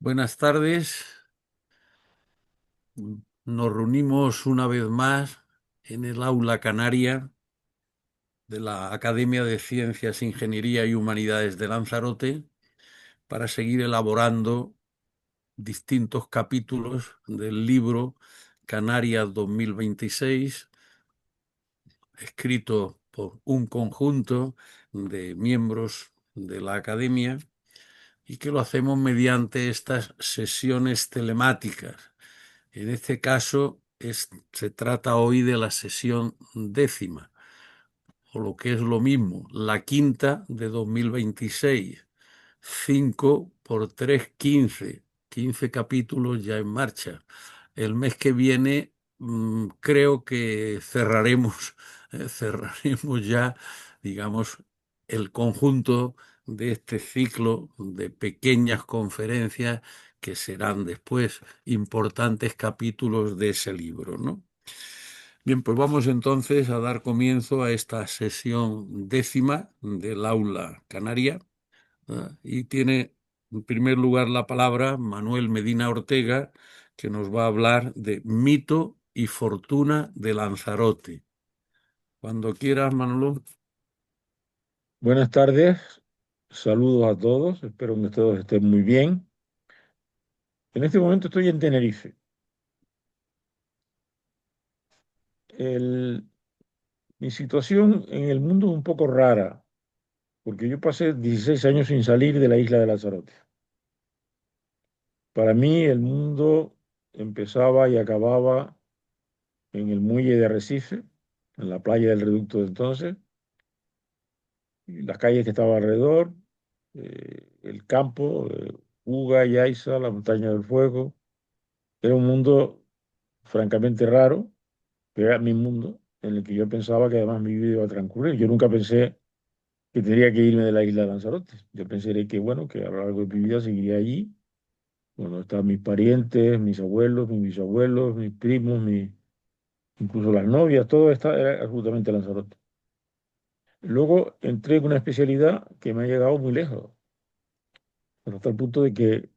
Buenas tardes. Nos reunimos una vez más en el aula canaria de la Academia de Ciencias, Ingeniería y Humanidades de Lanzarote para seguir elaborando distintos capítulos del libro Canarias 2026, escrito por un conjunto de miembros de la Academia y que lo hacemos mediante estas sesiones telemáticas. En este caso se trata hoy de la sesión décima, o lo que es lo mismo, la quinta de 2026. 5 por 3, 15. 15 capítulos ya en marcha. El mes que viene creo que cerraremos ya, digamos, el conjunto de este ciclo de pequeñas conferencias que serán después importantes capítulos de ese libro, ¿no? Bien, pues vamos entonces a dar comienzo a esta sesión décima del aula canaria. Y tiene en primer lugar la palabra Manuel Medina Ortega, que nos va a hablar de mito y fortuna de Lanzarote. Cuando quieras, Manolo. Buenas tardes, saludos a todos, espero que todos estén muy bien. En este momento estoy en Tenerife. El- Mi situación en el mundo es un poco rara, porque yo pasé 16 años sin salir de la isla de Lanzarote. Para mí el mundo empezaba y acababa en el muelle de Arrecife, en la playa del Reducto de entonces, y las calles que estaban alrededor, el campo, Uga, Yaiza, la Montaña del Fuego. Era un mundo francamente raro, que era mi mundo, en el que yo pensaba que además mi vida iba a transcurrir. Yo nunca pensé que tendría que irme de la isla de Lanzarote. Yo pensé que, bueno, que a lo largo de mi vida seguiría allí. Bueno, estaban mis parientes, mis abuelos, mis bisabuelos, mis primos, incluso las novias, todo era absolutamente Lanzarote. Luego entré en una especialidad que me ha llegado muy lejos, hasta el punto de que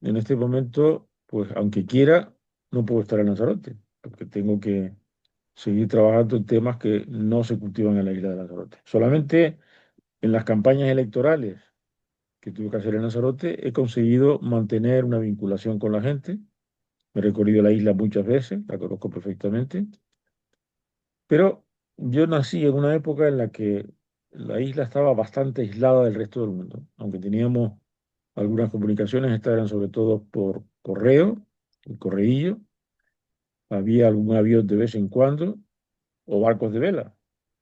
en este momento, pues aunque quiera, no puedo estar en Lanzarote, porque tengo que seguir trabajando en temas que no se cultivan en la isla de Lanzarote. Solamente en las campañas electorales que tuve que hacer en Lanzarote he conseguido mantener una vinculación con la gente. Me he recorrido la isla muchas veces, la conozco perfectamente, pero yo nací en una época en la que la isla estaba bastante aislada del resto del mundo. Aunque teníamos algunas comunicaciones, estas eran sobre todo por correo, el correillo, había algún avión de vez en cuando o barcos de vela,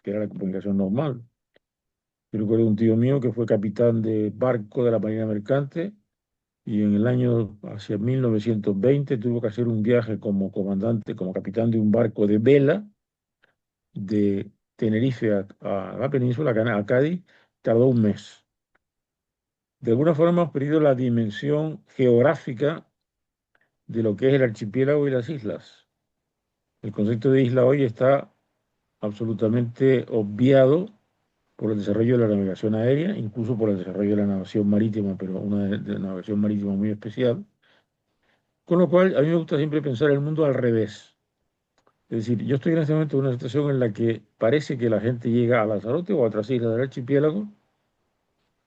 que era la comunicación normal. Yo recuerdo un tío mío que fue capitán de barco de la Marina Mercante y en el año hacia 1920 tuvo que hacer un viaje como comandante, como capitán de un barco de vela de Tenerife a la península, a Cádiz, tardó un mes. De alguna forma hemos perdido la dimensión geográfica de lo que es el archipiélago y las islas. El concepto de isla hoy está absolutamente obviado por el desarrollo de la navegación aérea, incluso por el desarrollo de la navegación marítima, pero una de navegación marítima muy especial. Con lo cual, a mí me gusta siempre pensar el mundo al revés. Es decir, yo estoy en este momento en una situación en la que parece que la gente llega a Lanzarote o a otras islas del archipiélago,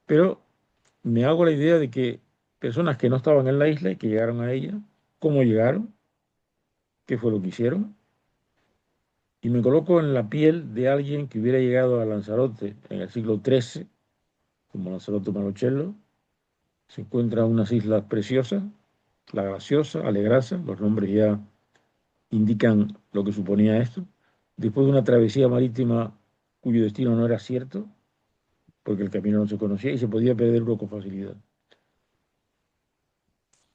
pero me hago la idea de que personas que no estaban en la isla y que llegaron a ella, cómo llegaron, qué fue lo que hicieron, y me coloco en la piel de alguien que hubiera llegado a Lanzarote en el siglo XIII, como Lanzarote Manocello. Se encuentran unas islas preciosas, La Graciosa, Alegrasa, los nombres ya indican lo que suponía esto. Después de una travesía marítima cuyo destino no era cierto, porque el camino no se conocía y se podía perder uno con facilidad.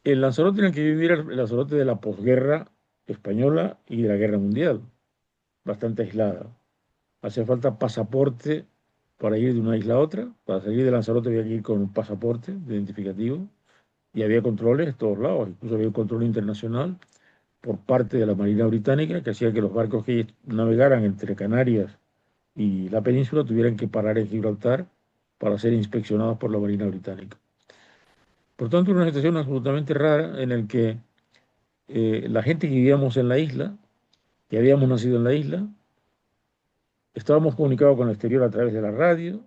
El Lanzarote en el que vivir era el Lanzarote de la posguerra española y de la guerra mundial, bastante aislada. Hacía falta pasaporte para ir de una isla a otra. Para salir de Lanzarote había que ir con un pasaporte de identificativo y había controles en todos lados, incluso había un control internacional por parte de la Marina Británica que hacía que los barcos que navegaran entre Canarias y la península tuvieran que parar en Gibraltar para ser inspeccionados por la Marina Británica. Por tanto, era una situación absolutamente rara en la que la gente que vivíamos en la isla, que habíamos nacido en la isla, estábamos comunicados con el exterior a través de la radio,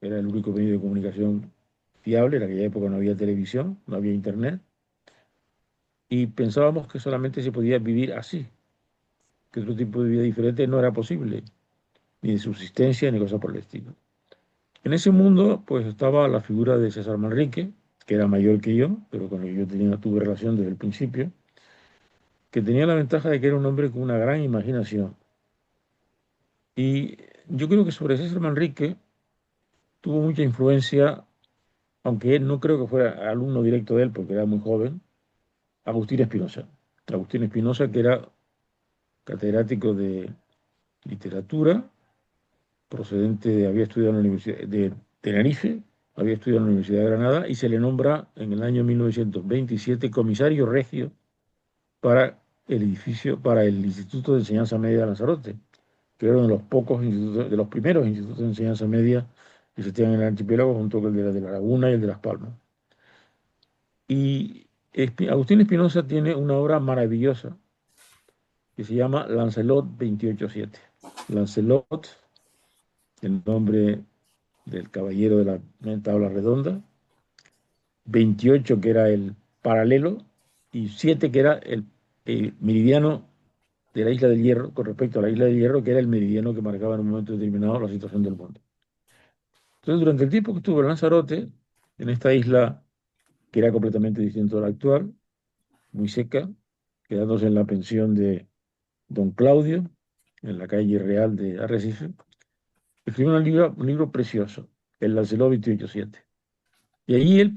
era el único medio de comunicación fiable, en aquella época no había televisión, no había internet, y pensábamos que solamente se podía vivir así, que otro tipo de vida diferente no era posible, ni de subsistencia, ni cosa por el estilo. En ese mundo, pues estaba la figura de César Manrique, que era mayor que yo, pero con el que yo tuve relación desde el principio, que tenía la ventaja de que era un hombre con una gran imaginación. Y yo creo que sobre César Manrique tuvo mucha influencia, aunque él no creo que fuera alumno directo de él, porque era muy joven, Agustín Espinosa. Agustín Espinosa, que era catedrático de literatura, había estudiado en la Universidad de Tenerife, había estudiado en la Universidad de Granada y se le nombra en el año 1927 comisario regio para el edificio, para el Instituto de Enseñanza Media de Lanzarote, que era uno de los pocos institutos, de los primeros institutos de enseñanza media que existían en el archipiélago, junto con el de la Laguna y el de Las Palmas. Y Agustín Espinosa tiene una obra maravillosa que se llama Lancelot 28-7. Lancelot, el nombre del caballero de la tabla redonda, 28 que era el paralelo y 7 que era el meridiano de la isla del Hierro con respecto a la isla del Hierro, que era el meridiano que marcaba en un momento determinado la situación del mundo. Entonces, durante el tiempo que estuvo en Lanzarote, en esta isla que era completamente distinta a la actual, muy seca, quedándose en la pensión de Don Claudio, en la calle Real de Arrecife, escribió un libro precioso, El Lancelot 28-7. Y ahí él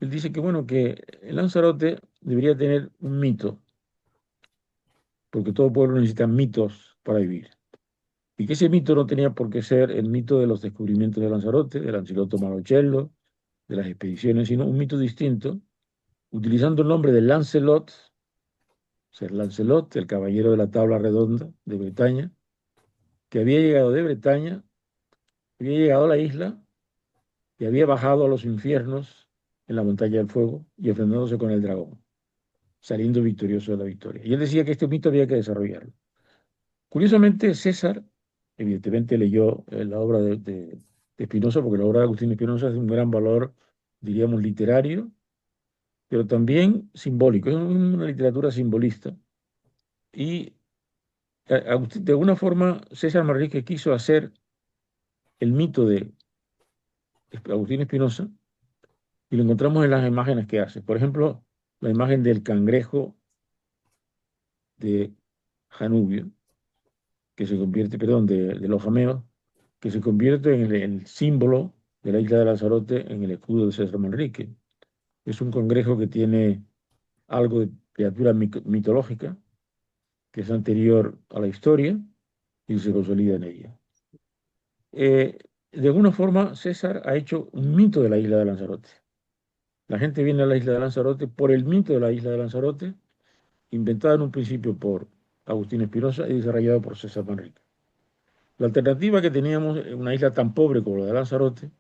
dice que bueno, que el Lanzarote debería tener un mito, porque todo pueblo necesita mitos para vivir. Y que ese mito no tenía por qué ser el mito de los descubrimientos de Lanzarote, del Ansiloto Marochello, de las expediciones, sino un mito distinto, utilizando el nombre de Lancelot, ser Lancelot, el caballero de la tabla redonda de Bretaña, que había llegado de Bretaña, había llegado a la isla y había bajado a los infiernos en la montaña del fuego y enfrentándose con el dragón, saliendo victorioso de la victoria. Y él decía que este mito había que desarrollarlo. Curiosamente, César, evidentemente leyó la obra de Spinoza, porque la obra de Agustín Spinoza es de un gran valor, diríamos, literario, pero también simbólico. Es una literatura simbolista. Y de alguna forma, César Manrique quiso hacer el mito de Agustín Espinosa y lo encontramos en las imágenes que hace. Por ejemplo, la imagen del cangrejo de Janubio, que se convierte, perdón, de los jameos, que se convierte en el símbolo de la isla de Lanzarote en el escudo de César Manrique. Es un cangrejo que tiene algo de criatura mitológica, que es anterior a la historia y se consolida en ella. De alguna forma, César ha hecho un mito de la isla de Lanzarote. La gente viene a la isla de Lanzarote por el mito de la isla de Lanzarote, inventada en un principio por Agustín Espinosa y desarrollado por César Manrique. La alternativa que teníamos en una isla tan pobre como la de Lanzarote,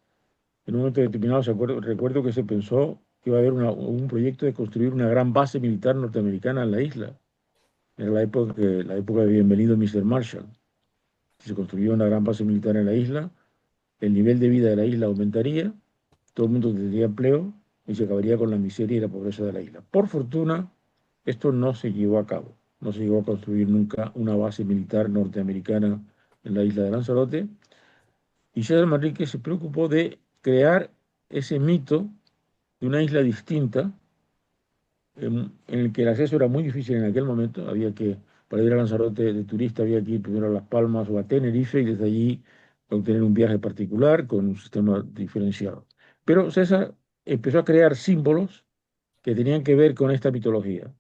en un momento determinado recuerdo que se pensó que iba a haber un proyecto de construir una gran base militar norteamericana en la isla. Era la época de bienvenido Mr. Marshall. Si se construyó una gran base militar en la isla, el nivel de vida de la isla aumentaría, todo el mundo tendría empleo y se acabaría con la miseria y la pobreza de la isla. Por fortuna, esto no se llevó a cabo. No se llegó a construir nunca una base militar norteamericana en la isla de Lanzarote. Y César Manrique se preocupó de crear ese mito de una isla distinta, en el que el acceso era muy difícil en aquel momento. Para ir a Lanzarote de turista, había que ir primero a Las Palmas o a Tenerife y desde allí obtener un viaje particular con un sistema diferenciado. Pero César empezó a crear símbolos que tenían que ver con esta mitología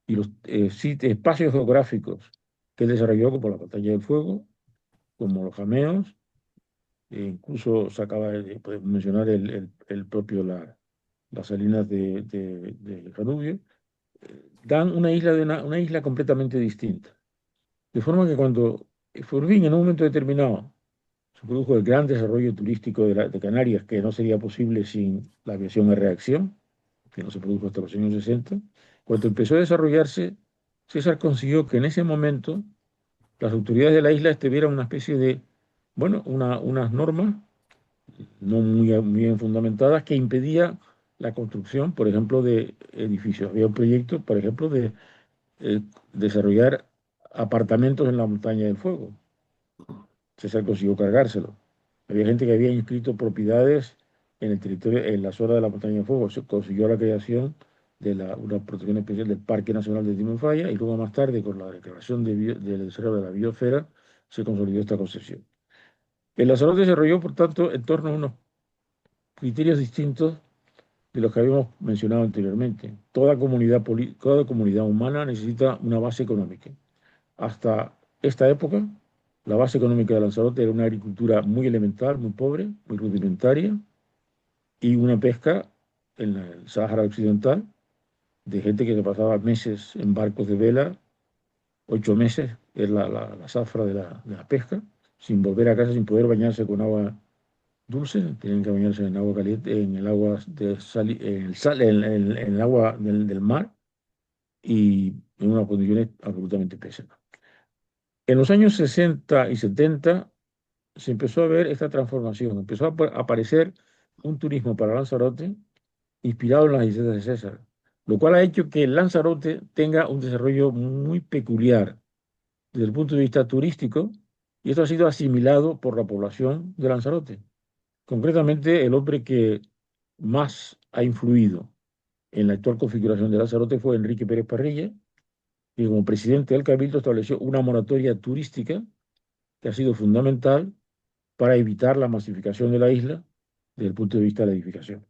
y los espacios geográficos que él desarrolló, como la Batalla del Fuego, como los jameos, incluso podemos mencionar el propio las salinas de Janubio, dan una isla, una isla completamente distinta. De forma que cuando Forbin en un momento determinado se produjo el gran desarrollo turístico de Canarias, que no sería posible sin la aviación a reacción, que no se produjo hasta los años 60. Cuando empezó a desarrollarse, César consiguió que en ese momento las autoridades de la isla tuvieran una especie de, bueno, unas normas no muy bien fundamentadas que impedía la construcción, por ejemplo, de edificios. Había un proyecto, por ejemplo, de eh, desarrollar apartamentos en la Montaña del Fuego. César consiguió cargárselo. Había gente que había inscrito propiedades en el territorio, en la zona de la Montaña del Fuego. Se consiguió la creación de una protección especial del Parque Nacional de Timanfaya y luego más tarde, con la declaración del desarrollo de la biosfera, se consolidó esta concesión. El Lanzarote se desarrolló, por tanto, en torno a unos criterios distintos de los que habíamos mencionado anteriormente. Toda comunidad humana necesita una base económica. Hasta esta época, la base económica de Lanzarote era una agricultura muy elemental, muy pobre, muy rudimentaria, y una pesca en el Sáhara Occidental de gente que se pasaba meses en barcos de vela, 8 meses, es la zafra de la pesca, sin volver a casa, sin poder bañarse con agua dulce, tienen que bañarse en agua caliente, en el agua de sal, en el agua del mar y en unas condiciones absolutamente pésimas. En los años 60 y 70 se empezó a ver esta transformación, empezó a aparecer un turismo para Lanzarote inspirado en las recetas de César, lo cual ha hecho que Lanzarote tenga un desarrollo muy peculiar desde el punto de vista turístico y esto ha sido asimilado por la población de Lanzarote. Concretamente, el hombre que más ha influido en la actual configuración de Lanzarote fue Enrique Pérez Parrilla, que como presidente del Cabildo estableció una moratoria turística que ha sido fundamental para evitar la masificación de la isla desde el punto de vista de la edificación.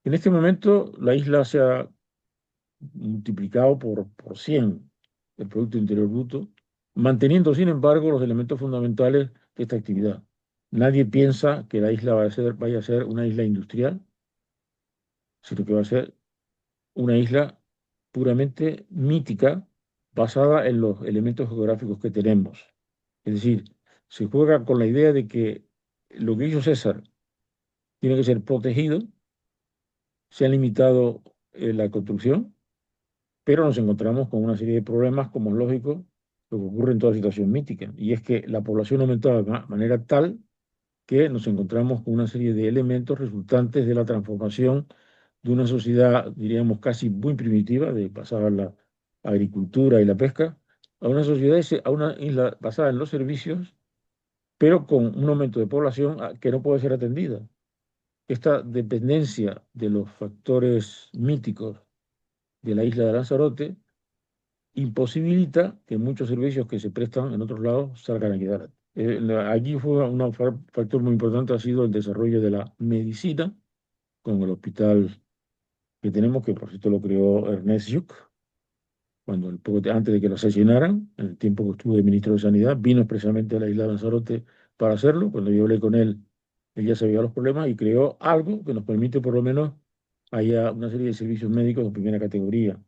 En este momento, la isla se ha multiplicado por 100 el Producto Interior Bruto, manteniendo, sin embargo, los elementos fundamentales de esta actividad. Nadie piensa que la isla vaya a ser una isla industrial, sino que va a ser una isla puramente mítica, basada en los elementos geográficos que tenemos. Es decir, se juega con la idea de que lo que hizo César tiene que ser protegido, se ha limitado la construcción, pero nos encontramos con una serie de problemas, como es lógico, lo que ocurre en toda situación mítica, y es que la población aumentaba de manera tal que nos encontramos con una serie de elementos resultantes de la transformación de una sociedad, diríamos, casi muy primitiva, de pasar a la agricultura y la pesca, a una sociedad, a una isla basada en los servicios, pero con un aumento de población que no puede ser atendida. Esta dependencia de los factores míticos de la isla de Lanzarote imposibilita que muchos servicios que se prestan en otros lados salgan a quedar. Aquí fue un factor muy importante, ha sido el desarrollo de la medicina, con el hospital que tenemos, que por cierto lo creó Ernest Lluch, cuando antes de que lo asesinaran, en el tiempo que estuvo de ministro de Sanidad, vino expresamente a la isla de Lanzarote para hacerlo. Cuando yo hablé con él, él ya sabía los problemas y creó algo que nos permite por lo menos haya una serie de servicios médicos de primera categoría,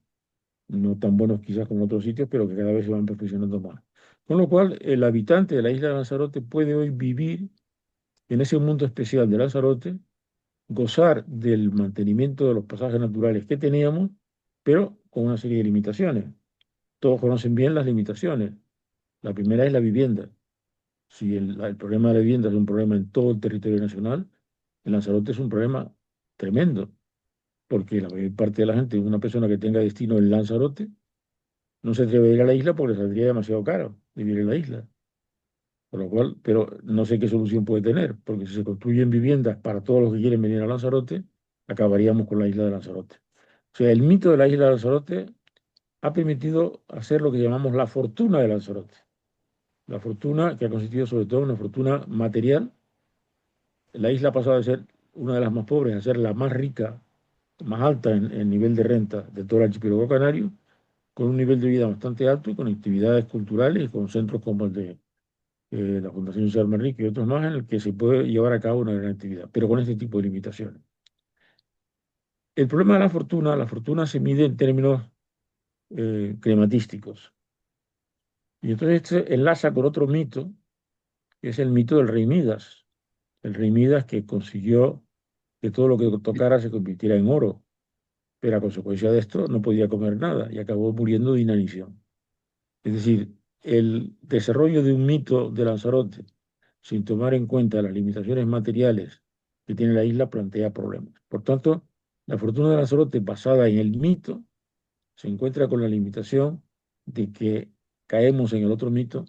no tan buenos quizás como en otros sitios, pero que cada vez se van perfeccionando más. Con lo cual, el habitante de la isla de Lanzarote puede hoy vivir en ese mundo especial de Lanzarote, gozar del mantenimiento de los pasajes naturales que teníamos, pero con una serie de limitaciones. Todos conocen bien las limitaciones. La primera es la vivienda. Si el problema de la vivienda es un problema en todo el territorio nacional, en Lanzarote es un problema tremendo, porque la mayor parte de la gente, una persona que tenga destino en Lanzarote, no se atreve a ir a la isla porque le saldría demasiado caro vivir en la isla. Por lo cual, pero no sé qué solución puede tener, porque si se construyen viviendas para todos los que quieren venir a Lanzarote, acabaríamos con la isla de Lanzarote. O sea, el mito de la isla de Lanzarote ha permitido hacer lo que llamamos la fortuna de Lanzarote. La fortuna que ha consistido sobre todo en una fortuna material. La isla ha pasado de ser una de las más pobres a ser la más rica, más alta en nivel de renta de todo el archipiélago canario, con un nivel de vida bastante alto y con actividades culturales y con centros como el de la Fundación César Manrique y otros más en el que se puede llevar a cabo una gran actividad, pero con este tipo de limitaciones. El problema de la fortuna se mide en términos crematísticos. Y entonces esto enlaza con otro mito Es el mito del rey Midas. El rey Midas que consiguió que todo lo que tocara se convirtiera en oro, pero a consecuencia de esto no podía comer nada y acabó muriendo de inanición. Es decir, el desarrollo de un mito de Lanzarote sin tomar en cuenta las limitaciones materiales que tiene la isla plantea problemas. Por tanto, la fortuna de Lanzarote basada en el mito se encuentra con la limitación de que caemos en el otro mito,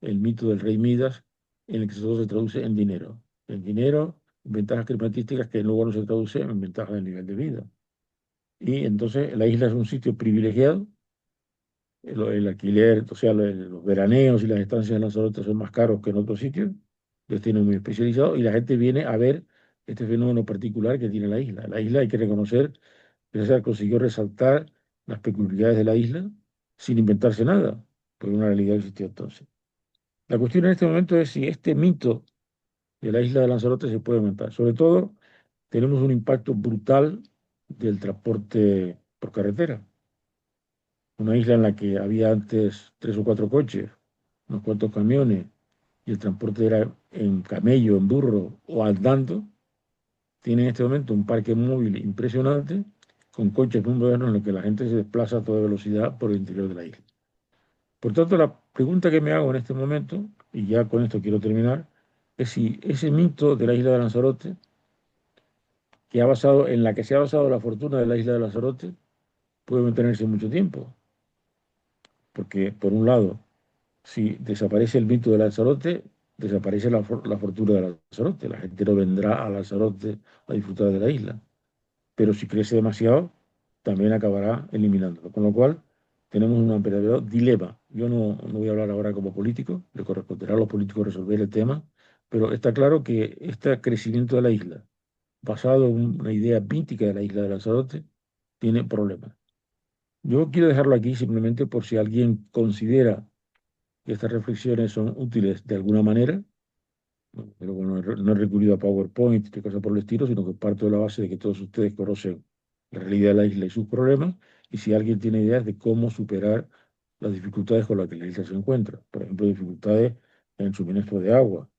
el mito del rey Midas, en el que todo se traduce en dinero. En dinero, en ventajas climatísticas que luego no se traduce en ventajas del nivel de vida. Y entonces la isla es un sitio privilegiado, el alquiler, o sea, los veraneos y las estancias en Lanzarote son más caros que en otros sitios, destinos muy especializados, y la gente viene a ver este fenómeno particular que tiene la isla. La isla hay que reconocer que César consiguió resaltar las peculiaridades de la isla sin inventarse nada, porque una realidad existió entonces. La cuestión en este momento es si este mito de la isla de Lanzarote se puede aumentar. Sobre todo, tenemos un impacto brutal del transporte por carretera. Una isla en la que había antes 3 o 4 coches, unos cuantos camiones, y el transporte era en camello, en burro o andando, tiene en este momento un parque móvil impresionante con coches muy modernos en los que la gente se desplaza a toda velocidad por el interior de la isla. Por tanto, la pregunta que me hago en este momento, y ya con esto quiero terminar, es si ese mito de la isla de Lanzarote, en la que se ha basado la fortuna de la isla de Lanzarote, puede mantenerse mucho tiempo. Porque, por un lado, si desaparece el mito de Lanzarote, desaparece la fortuna de Lanzarote. La gente no vendrá a Lanzarote a disfrutar de la isla. Pero si crece demasiado, también acabará eliminándolo. Con lo cual, tenemos un verdadero dilema. Yo no voy a hablar ahora como político, le corresponderá a los políticos resolver el tema, pero está claro que este crecimiento de la isla, basado en una idea mítica de la isla de Lanzarote, tiene problemas. Yo quiero dejarlo aquí simplemente por si alguien considera que estas reflexiones son útiles de alguna manera, pero bueno, no he recurrido a PowerPoint ni cosas por el estilo, sino que parto de la base de que todos ustedes conocen la realidad de la isla y sus problemas, y si alguien tiene ideas de cómo superar las dificultades con las que la isla se encuentra. Por ejemplo, dificultades en el suministro de agua,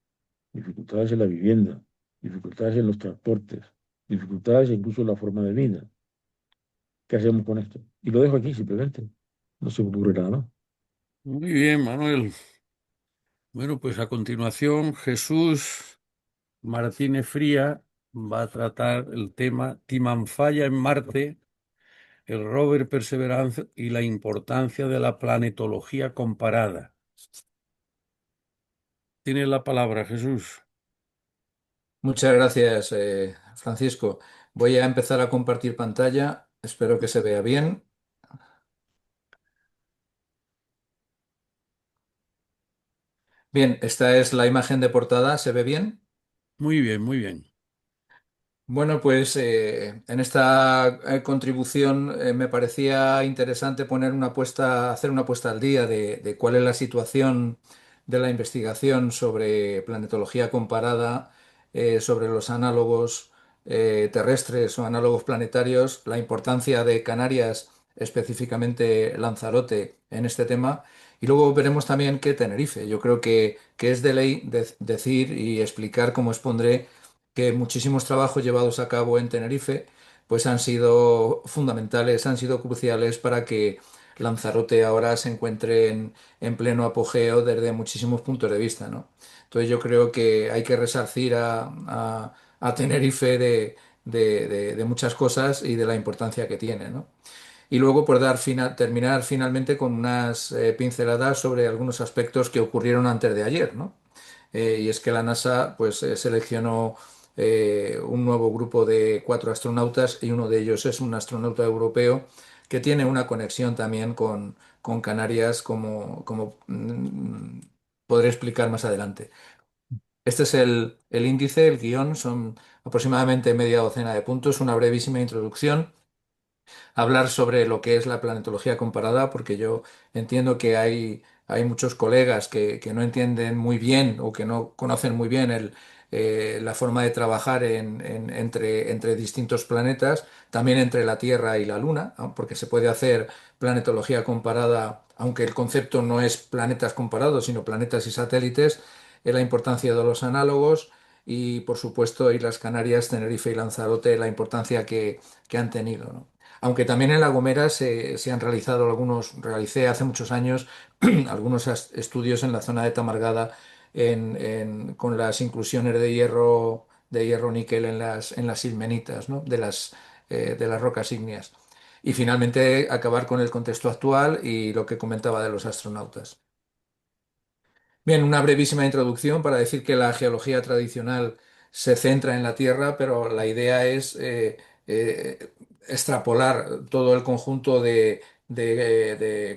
dificultades en la vivienda, dificultades en los transportes, dificultades incluso en la forma de vida. ¿Qué hacemos con esto? Y lo dejo aquí simplemente. No se me ocurre nada más. Muy bien, Manuel. Bueno, pues a continuación Jesús Martínez Fría va a tratar el tema Timanfaya en Marte, el rover Perseverance y la importancia de la planetología comparada. Tiene la palabra, Jesús. Muchas gracias, Francisco. Voy a empezar a compartir pantalla. Espero que se vea bien. Bien, esta es la imagen de portada. ¿Se ve bien? Muy bien, muy bien. Bueno, pues en esta contribución me parecía interesante hacer una puesta al día de cuál es la situación de la investigación sobre planetología comparada, sobre los análogos terrestres o análogos planetarios, la importancia de Canarias, específicamente Lanzarote, en este tema. Y luego veremos también que Tenerife. Yo creo que es de ley decir y explicar, como expondré, que muchísimos trabajos llevados a cabo en Tenerife pues han sido fundamentales, han sido cruciales para que Lanzarote ahora se encuentre en pleno apogeo desde muchísimos puntos de vista, ¿no? Entonces yo creo que hay que resarcir a Tenerife de muchas cosas y de la importancia que tiene, ¿no? Y luego por terminar finalmente con unas pinceladas sobre algunos aspectos que ocurrieron antes de ayer, ¿no? Y es que la NASA pues seleccionó un nuevo grupo de 4 astronautas y uno de ellos es un astronauta europeo que tiene una conexión también con Canarias, como podré explicar más adelante. Este es el índice, el guión, son aproximadamente media docena de puntos, una brevísima introducción, hablar sobre lo que es la planetología comparada, porque yo entiendo que hay muchos colegas que no entienden muy bien o que no conocen muy bien la forma de trabajar entre distintos planetas, también entre la Tierra y la Luna, ¿no? Porque se puede hacer planetología comparada, aunque el concepto no es planetas comparados, sino planetas y satélites. la importancia de los análogos y, por supuesto, Islas Canarias, Tenerife y Lanzarote, la importancia que han tenido, ¿no? Aunque también en La Gomera se han realizado realicé hace muchos años algunos estudios en la zona de Tamargada con las inclusiones de hierro níquel en las ilmenitas, ¿no? De las rocas ígneas. Y finalmente acabar con el contexto actual y lo que comentaba de los astronautas. Bien, una brevísima introducción para decir que la geología tradicional se centra en la Tierra, pero la idea es eh, extrapolar todo el conjunto de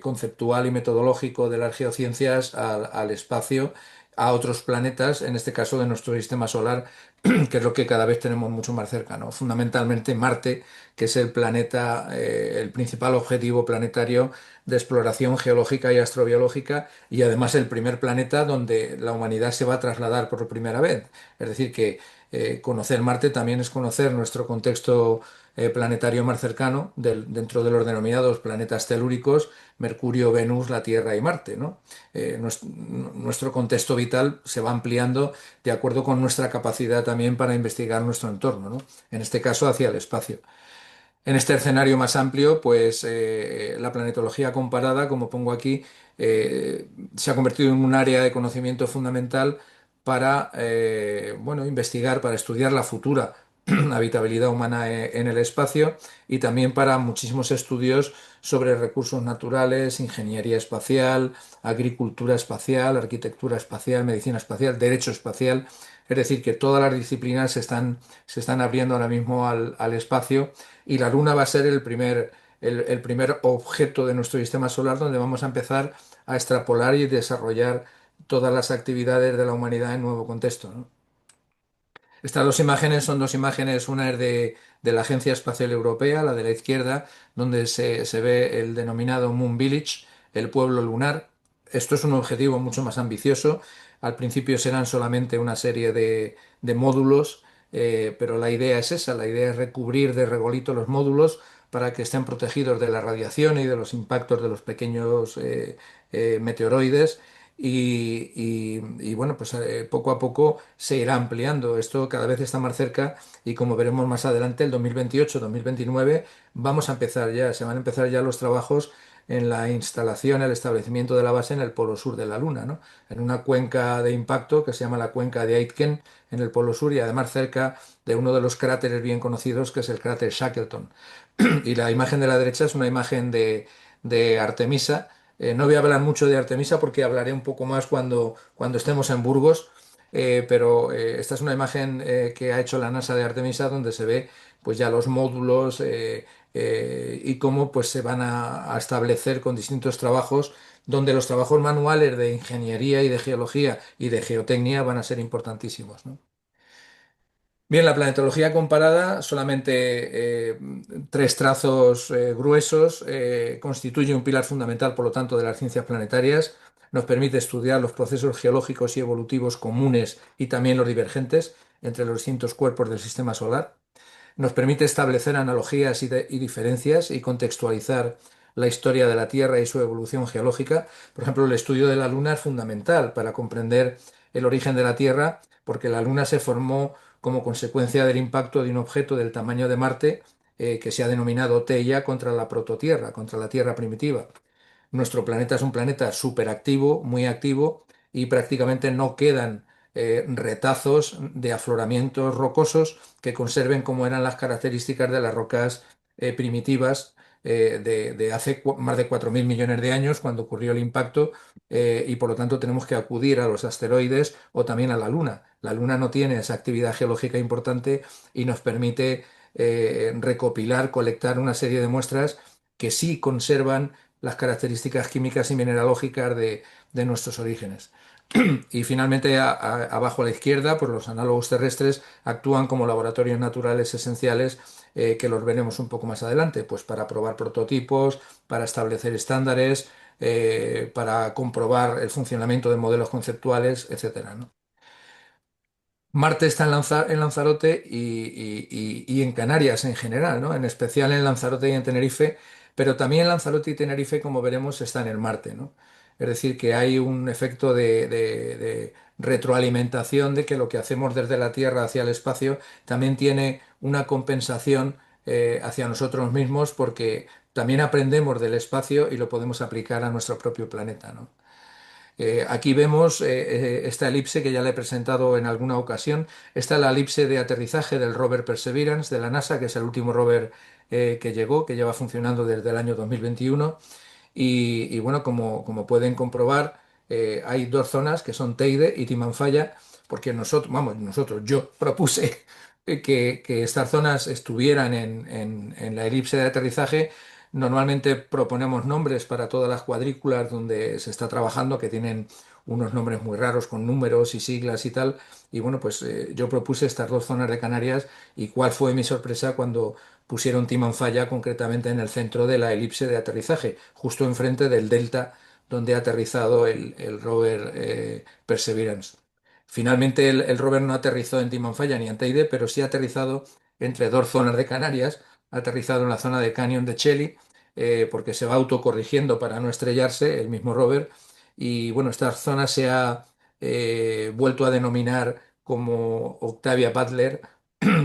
conceptual y metodológico de las geociencias al espacio, a otros planetas, en este caso de nuestro sistema solar, que es lo que cada vez tenemos mucho más cerca, ¿no? Fundamentalmente Marte, que es el planeta, el principal objetivo planetario de exploración geológica y astrobiológica y además el primer planeta donde la humanidad se va a trasladar por primera vez. Es decir, que conocer Marte también es conocer nuestro contexto planetario más cercano dentro de los denominados planetas telúricos, Mercurio, Venus, la Tierra y Marte, ¿no? Nuestro contexto vital se va ampliando de acuerdo con nuestra capacidad también para investigar nuestro entorno, ¿no? En este caso hacia el espacio. En este escenario más amplio, pues la planetología comparada, como pongo aquí, se ha convertido en un área de conocimiento fundamental para bueno, investigar, para estudiar la futura habitabilidad humana en el espacio y también para muchísimos estudios sobre recursos naturales, ingeniería espacial, agricultura espacial, arquitectura espacial, medicina espacial, derecho espacial. Es decir, que todas las disciplinas se están abriendo ahora mismo al espacio y la Luna va a ser el primer objeto de nuestro sistema solar donde vamos a empezar a extrapolar y desarrollar todas las actividades de la humanidad en nuevo contexto, ¿no? Estas dos imágenes son dos imágenes, una es de la Agencia Espacial Europea, la de la izquierda, donde se ve el denominado Moon Village, el pueblo lunar. Esto es un objetivo mucho más ambicioso. Al principio serán solamente una serie de módulos, pero la idea es esa, la idea es recubrir de regolito los módulos para que estén protegidos de la radiación y de los impactos de los pequeños meteoroides y, bueno, pues poco a poco se irá ampliando. Esto cada vez está más cerca y como veremos más adelante, el 2028-2029, vamos a empezar ya, se van a empezar ya los trabajos en la instalación, el establecimiento de la base en el polo sur de la Luna, ¿no? En una cuenca de impacto que se llama la cuenca de Aitken en el polo sur y además cerca de uno de los cráteres bien conocidos que es el cráter Shackleton. Y la imagen de la derecha es una imagen de Artemisa. No voy a hablar mucho de Artemisa porque hablaré un poco más cuando estemos en Burgos, pero esta es una imagen que ha hecho la NASA de Artemisa donde se ve pues ya los módulos y cómo pues se van a establecer con distintos trabajos donde los trabajos manuales de ingeniería y de geología y de geotecnia van a ser importantísimos, ¿no? Bien, la planetología comparada, solamente tres trazos gruesos, constituye un pilar fundamental, por lo tanto, de las ciencias planetarias. Nos permite estudiar los procesos geológicos y evolutivos comunes y también los divergentes entre los distintos cuerpos del sistema solar. Nos permite establecer analogías y diferencias y contextualizar la historia de la Tierra y su evolución geológica. Por ejemplo, el estudio de la Luna es fundamental para comprender el origen de la Tierra, porque la Luna se formó como consecuencia del impacto de un objeto del tamaño de Marte, que se ha denominado Theia, contra la prototierra, contra la Tierra primitiva. Nuestro planeta es un planeta superactivo, muy activo, y prácticamente no quedan retazos de afloramientos rocosos que conserven como eran las características de las rocas primitivas de hace más de 4.000 millones de años, cuando ocurrió el impacto, y por lo tanto tenemos que acudir a los asteroides o también a la Luna. La Luna no tiene esa actividad geológica importante y nos permite recopilar, colectar una serie de muestras que sí conservan las características químicas y mineralógicas de nuestros orígenes. Y finalmente, abajo a la izquierda, pues los análogos terrestres actúan como laboratorios naturales esenciales que los veremos un poco más adelante, pues para probar prototipos, para establecer estándares, para comprobar el funcionamiento de modelos conceptuales, etcétera, ¿no? Marte está en Lanzarote y en Canarias en general, ¿no? En especial en Lanzarote y en Tenerife, pero también Lanzarote y Tenerife, como veremos, están en Marte, ¿no? Es decir, que hay un efecto de retroalimentación de que lo que hacemos desde la Tierra hacia el espacio también tiene una compensación hacia nosotros mismos porque también aprendemos del espacio y lo podemos aplicar a nuestro propio planeta, ¿no? Aquí vemos esta elipse que ya le he presentado en alguna ocasión. Esta es la elipse de aterrizaje del rover Perseverance de la NASA, que es el último rover que llegó, que lleva funcionando desde el año 2021. Y bueno, como pueden comprobar, hay dos zonas que son Teide y Timanfaya, porque nosotros, vamos, yo propuse que estas zonas estuvieran en la elipse de aterrizaje. Normalmente proponemos nombres para todas las cuadrículas donde se está trabajando, que tienen unos nombres muy raros con números y siglas y tal. Y bueno, pues yo propuse estas dos zonas de Canarias y cuál fue mi sorpresa cuando pusieron Timanfaya concretamente en el centro de la elipse de aterrizaje, justo enfrente del delta donde ha aterrizado el rover Perseverance. Finalmente el rover no aterrizó en Timanfaya ni en Teide, pero sí ha aterrizado entre dos zonas de Canarias. Ha aterrizado en la zona de Canyon de Chelly, porque se va autocorrigiendo para no estrellarse el mismo rover. Y bueno, esta zona se ha vuelto a denominar como Octavia Butler,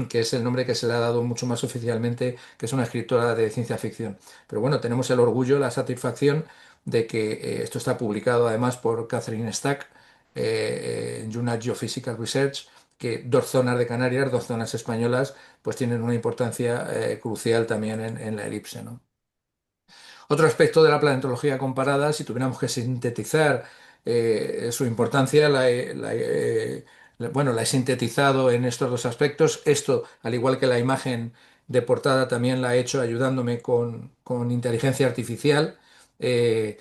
que es el nombre que se le ha dado mucho más oficialmente, que es una escritora de ciencia ficción. Pero bueno, tenemos el orgullo, la satisfacción de que esto está publicado además por Catherine Stack en Journal Geophysical Research, que dos zonas de Canarias, dos zonas españolas, pues tienen una importancia crucial también en la elipse, ¿no? Otro aspecto de la planetología comparada, si tuviéramos que sintetizar su importancia, bueno, la he sintetizado en estos dos aspectos. Esto, al igual que la imagen de portada, también la he hecho ayudándome con inteligencia artificial. Le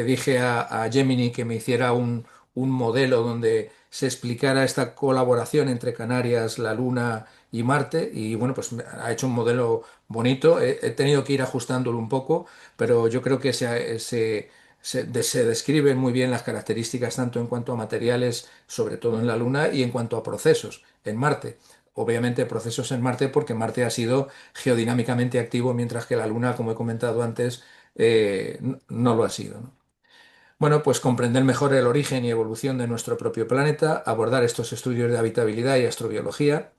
dije a Gemini que me hiciera un modelo donde se explicara esta colaboración entre Canarias, la Luna y Marte. Y bueno, pues ha hecho un modelo bonito. He tenido que ir ajustándolo un poco, pero yo creo que se describen muy bien las características tanto en cuanto a materiales, sobre todo en la Luna, y en cuanto a procesos en Marte. Obviamente procesos en Marte porque Marte ha sido geodinámicamente activo, mientras que la Luna, como he comentado antes, no lo ha sido, ¿no? Bueno, pues comprender mejor el origen y evolución de nuestro propio planeta, abordar estos estudios de habitabilidad y astrobiología,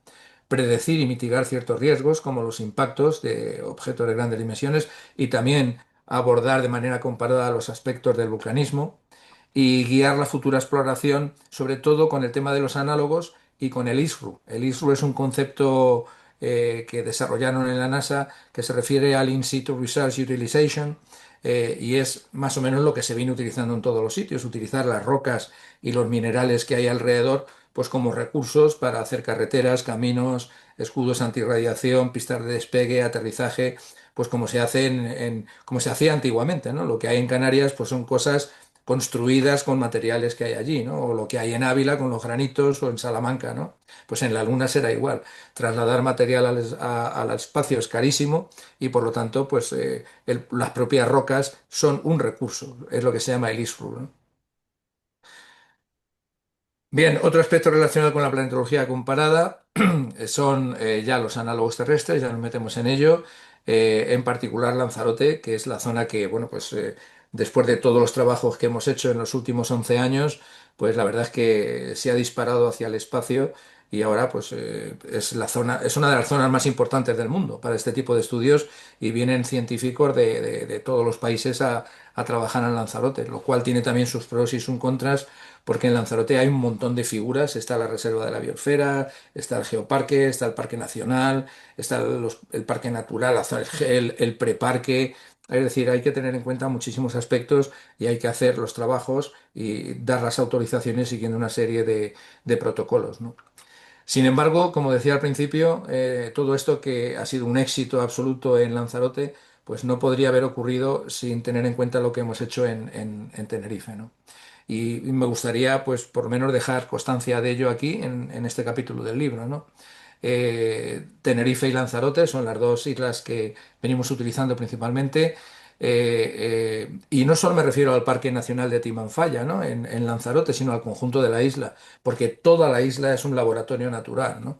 predecir y mitigar ciertos riesgos como los impactos de objetos de grandes dimensiones y también abordar de manera comparada los aspectos del vulcanismo y guiar la futura exploración, sobre todo con el tema de los análogos y con el ISRU. El ISRU es un concepto que desarrollaron en la NASA que se refiere al In Situ Research Utilization, y es más o menos lo que se viene utilizando en todos los sitios, utilizar las rocas y los minerales que hay alrededor pues como recursos para hacer carreteras, caminos, escudos antirradiación, pistas de despegue, aterrizaje, pues como se hace como se hacía antiguamente, ¿no? Lo que hay en Canarias pues son cosas construidas con materiales que hay allí, ¿no? O lo que hay en Ávila con los granitos o en Salamanca, ¿no? Pues en la Luna será igual. Trasladar material al espacio es carísimo y por lo tanto, pues las propias rocas son un recurso, es lo que se llama el ISRU, ¿no? Bien, otro aspecto relacionado con la planetología comparada son ya los análogos terrestres, ya nos metemos en ello, en particular Lanzarote, que es la zona que, bueno, pues después de todos los trabajos que hemos hecho en los últimos 11 años, pues la verdad es que se ha disparado hacia el espacio y ahora pues es la zona, es una de las zonas más importantes del mundo para este tipo de estudios y vienen científicos de todos los países a trabajar en Lanzarote, lo cual tiene también sus pros y sus contras porque en Lanzarote hay un montón de figuras, está la Reserva de la Biosfera, está el Geoparque, está el Parque Nacional, está el Parque Natural, el Preparque. Es decir, hay que tener en cuenta muchísimos aspectos y hay que hacer los trabajos y dar las autorizaciones siguiendo una serie de protocolos, ¿no? Sin embargo, como decía al principio, todo esto que ha sido un éxito absoluto en Lanzarote, pues no podría haber ocurrido sin tener en cuenta lo que hemos hecho en Tenerife, ¿no? Y me gustaría, pues, por lo menos dejar constancia de ello aquí en este capítulo del libro, ¿no? Tenerife y Lanzarote son las dos islas que venimos utilizando principalmente. Y no solo me refiero al Parque Nacional de Timanfaya, ¿no? En Lanzarote, sino al conjunto de la isla, porque toda la isla es un laboratorio natural, ¿no?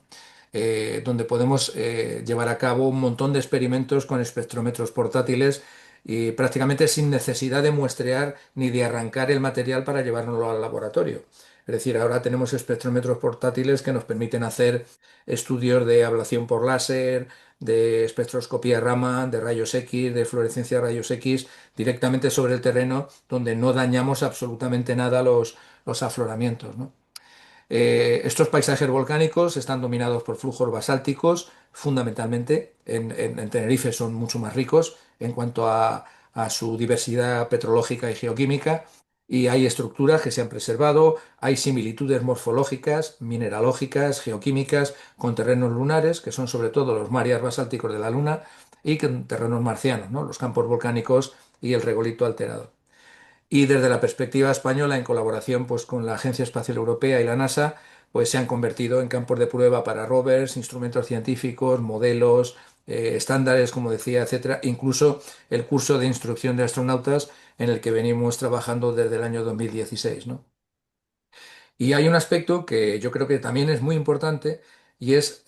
Donde podemos llevar a cabo un montón de experimentos con espectrómetros portátiles y prácticamente sin necesidad de muestrear ni de arrancar el material para llevárnoslo al laboratorio. Es decir, ahora tenemos espectrómetros portátiles que nos permiten hacer estudios de ablación por láser, de espectroscopía Raman, de rayos X, de fluorescencia de rayos X, directamente sobre el terreno donde no dañamos absolutamente nada los afloramientos, ¿no? Estos paisajes volcánicos están dominados por flujos basálticos, fundamentalmente. En Tenerife son mucho más ricos en cuanto a su diversidad petrológica y geoquímica, y hay estructuras que se han preservado, hay similitudes morfológicas, mineralógicas, geoquímicas, con terrenos lunares, que son sobre todo los mareas basálticos de la Luna, y con terrenos marcianos, ¿no? Los campos volcánicos y el regolito alterado. Y desde la perspectiva española, en colaboración pues, con la Agencia Espacial Europea y la NASA, pues se han convertido en campos de prueba para rovers, instrumentos científicos, modelos, estándares, como decía, etcétera. Incluso el curso de instrucción de astronautas en el que venimos trabajando desde el año 2016, ¿no? Y hay un aspecto que yo creo que también es muy importante y es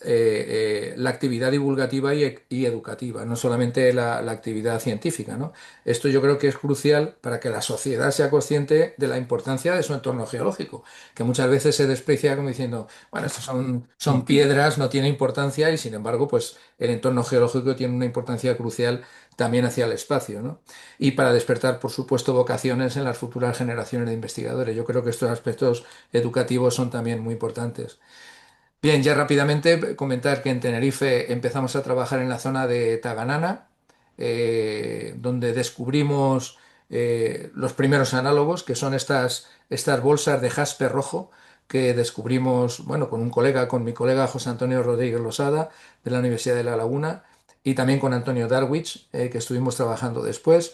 la actividad divulgativa y educativa, no solamente la actividad científica, ¿no? Esto yo creo que es crucial para que la sociedad sea consciente de la importancia de su entorno geológico, que muchas veces se desprecia como diciendo, bueno, estos son piedras, no tiene importancia y sin embargo, pues el entorno geológico tiene una importancia crucial también hacia el espacio, ¿no? Y para despertar, por supuesto, vocaciones en las futuras generaciones de investigadores. Yo creo que estos aspectos educativos son también muy importantes. Bien, ya rápidamente comentar que en Tenerife empezamos a trabajar en la zona de Taganana, donde descubrimos los primeros análogos, que son estas bolsas de jaspe rojo que descubrimos, bueno, con un colega, con mi colega José Antonio Rodríguez Losada, de la Universidad de La Laguna, y también con Antonio Darwich, que estuvimos trabajando después.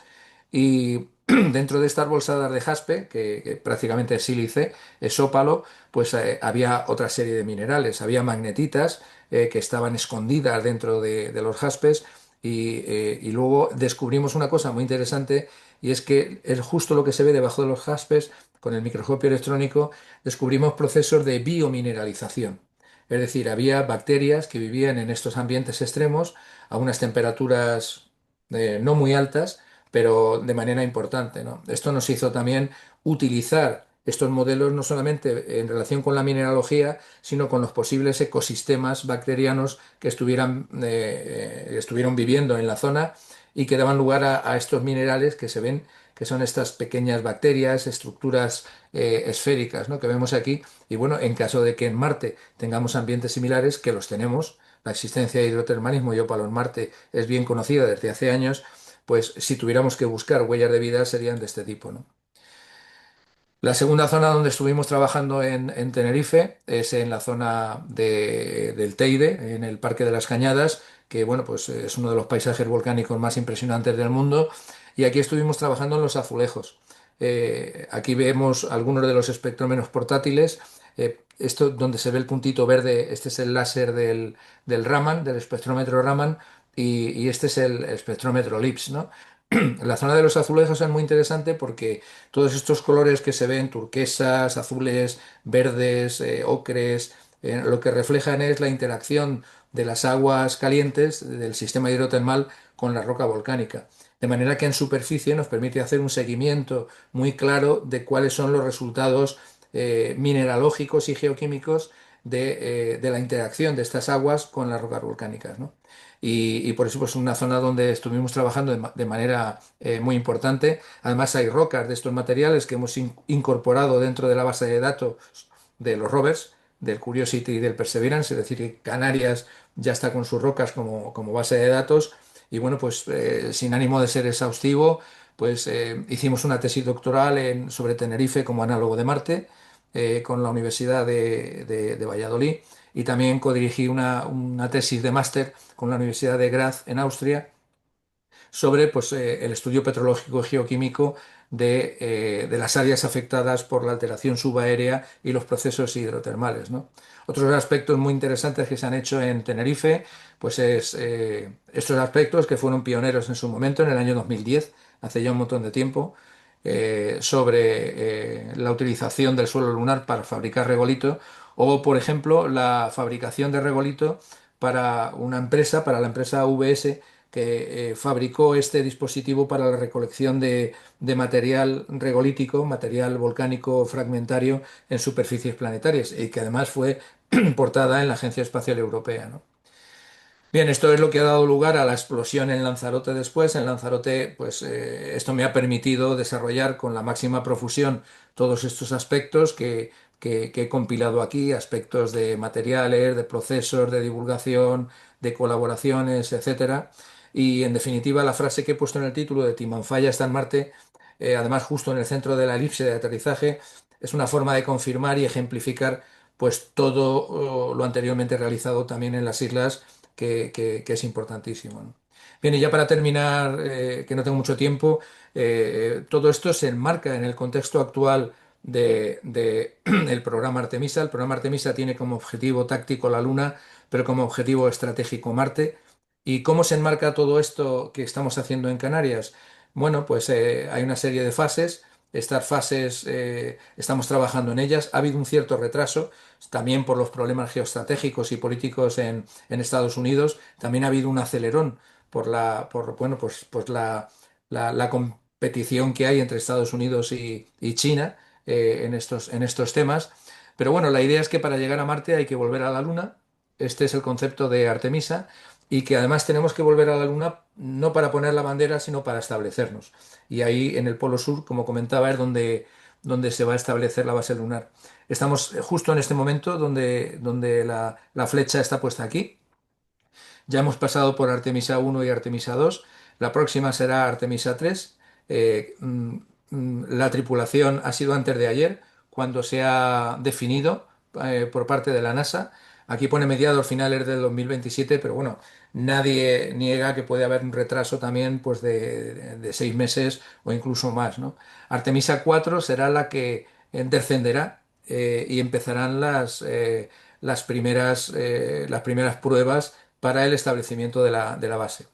Y dentro de estas bolsadas de jaspe, que prácticamente es sílice, es ópalo, pues había otra serie de minerales, había magnetitas que estaban escondidas dentro de los jaspes y luego descubrimos una cosa muy interesante y es que es justo lo que se ve debajo de los jaspes, con el microscopio electrónico, descubrimos procesos de biomineralización. Es decir, había bacterias que vivían en estos ambientes extremos a unas temperaturas no muy altas, pero de manera importante, ¿no? Esto nos hizo también utilizar estos modelos no solamente en relación con la mineralogía, sino con los posibles ecosistemas bacterianos que estuvieron viviendo en la zona y que daban lugar a estos minerales que se ven, que son estas pequeñas bacterias, estructuras esféricas, ¿no? Que vemos aquí. Y bueno, en caso de que en Marte tengamos ambientes similares, que los tenemos, la existencia de hidrotermalismo y ópalo en Marte es bien conocida desde hace años, pues si tuviéramos que buscar huellas de vida serían de este tipo, ¿no? La segunda zona donde estuvimos trabajando en Tenerife es en la zona del Teide, en el Parque de las Cañadas, que bueno, pues es uno de los paisajes volcánicos más impresionantes del mundo. Y aquí estuvimos trabajando en los azulejos. Aquí vemos algunos de los espectrómetros portátiles. Esto donde se ve el puntito verde, este es el láser del Raman, del espectrómetro Raman, y este es el espectrómetro LIPS, ¿no? La zona de los azulejos es muy interesante porque todos estos colores que se ven, turquesas, azules, verdes, ocres, lo que reflejan es la interacción de las aguas calientes del sistema hidrotermal con la roca volcánica. De manera que en superficie nos permite hacer un seguimiento muy claro de cuáles son los resultados mineralógicos y geoquímicos de la interacción de estas aguas con las rocas volcánicas, ¿no? Y por eso pues una zona donde estuvimos trabajando de manera muy importante. Además hay rocas de estos materiales que hemos incorporado dentro de la base de datos de los rovers, del Curiosity y del Perseverance, es decir, que Canarias ya está con sus rocas como base de datos. Y bueno, pues sin ánimo de ser exhaustivo, pues hicimos una tesis doctoral sobre Tenerife como análogo de Marte con la Universidad de Valladolid y también codirigí una tesis de máster con la Universidad de Graz en Austria sobre pues, el estudio petrológico y geoquímico de las áreas afectadas por la alteración subaérea y los procesos hidrotermales, ¿no? Otros aspectos muy interesantes que se han hecho en Tenerife, pues es estos aspectos que fueron pioneros en su momento, en el año 2010, hace ya un montón de tiempo, sobre la utilización del suelo lunar para fabricar regolito o, por ejemplo, la fabricación de regolito para una empresa, para la empresa VS, que fabricó este dispositivo para la recolección de material regolítico, material volcánico fragmentario en superficies planetarias y que además fue portada en la Agencia Espacial Europea, ¿no? Bien, esto es lo que ha dado lugar a la explosión en Lanzarote después. En Lanzarote, pues esto me ha permitido desarrollar con la máxima profusión todos estos aspectos que he compilado aquí, aspectos de materiales, de procesos, de divulgación, de colaboraciones, etcétera. Y en definitiva, la frase que he puesto en el título de Timanfaya está en Marte, además justo en el centro de la elipse de aterrizaje, es una forma de confirmar y ejemplificar pues todo lo anteriormente realizado también en las islas que es importantísimo, ¿no? Bien, y ya para terminar, que no tengo mucho tiempo, todo esto se enmarca en el contexto actual el programa Artemisa. El programa Artemisa tiene como objetivo táctico la Luna, pero como objetivo estratégico Marte. ¿Y cómo se enmarca todo esto que estamos haciendo en Canarias? Bueno, pues hay una serie de fases. Estas fases estamos trabajando en ellas. Ha habido un cierto retraso, también por los problemas geoestratégicos y políticos en Estados Unidos. También ha habido un acelerón bueno, pues la competición que hay entre Estados Unidos y China en estos temas. Pero bueno, la idea es que para llegar a Marte hay que volver a la Luna. Este es el concepto de Artemisa. Y que además tenemos que volver a la Luna no para poner la bandera, sino para establecernos. Y ahí en el Polo Sur, como comentaba, es donde se va a establecer la base lunar. Estamos justo en este momento donde la flecha está puesta aquí. Ya hemos pasado por Artemisa 1 y Artemisa 2. La próxima será Artemisa 3. La tripulación ha sido antes de ayer, cuando se ha definido por parte de la NASA. Aquí pone mediados finales del 2027, pero bueno, nadie niega que puede haber un retraso también pues de 6 meses o incluso más, ¿no? Artemisa 4 será la que descenderá y empezarán las primeras pruebas para el establecimiento de la base.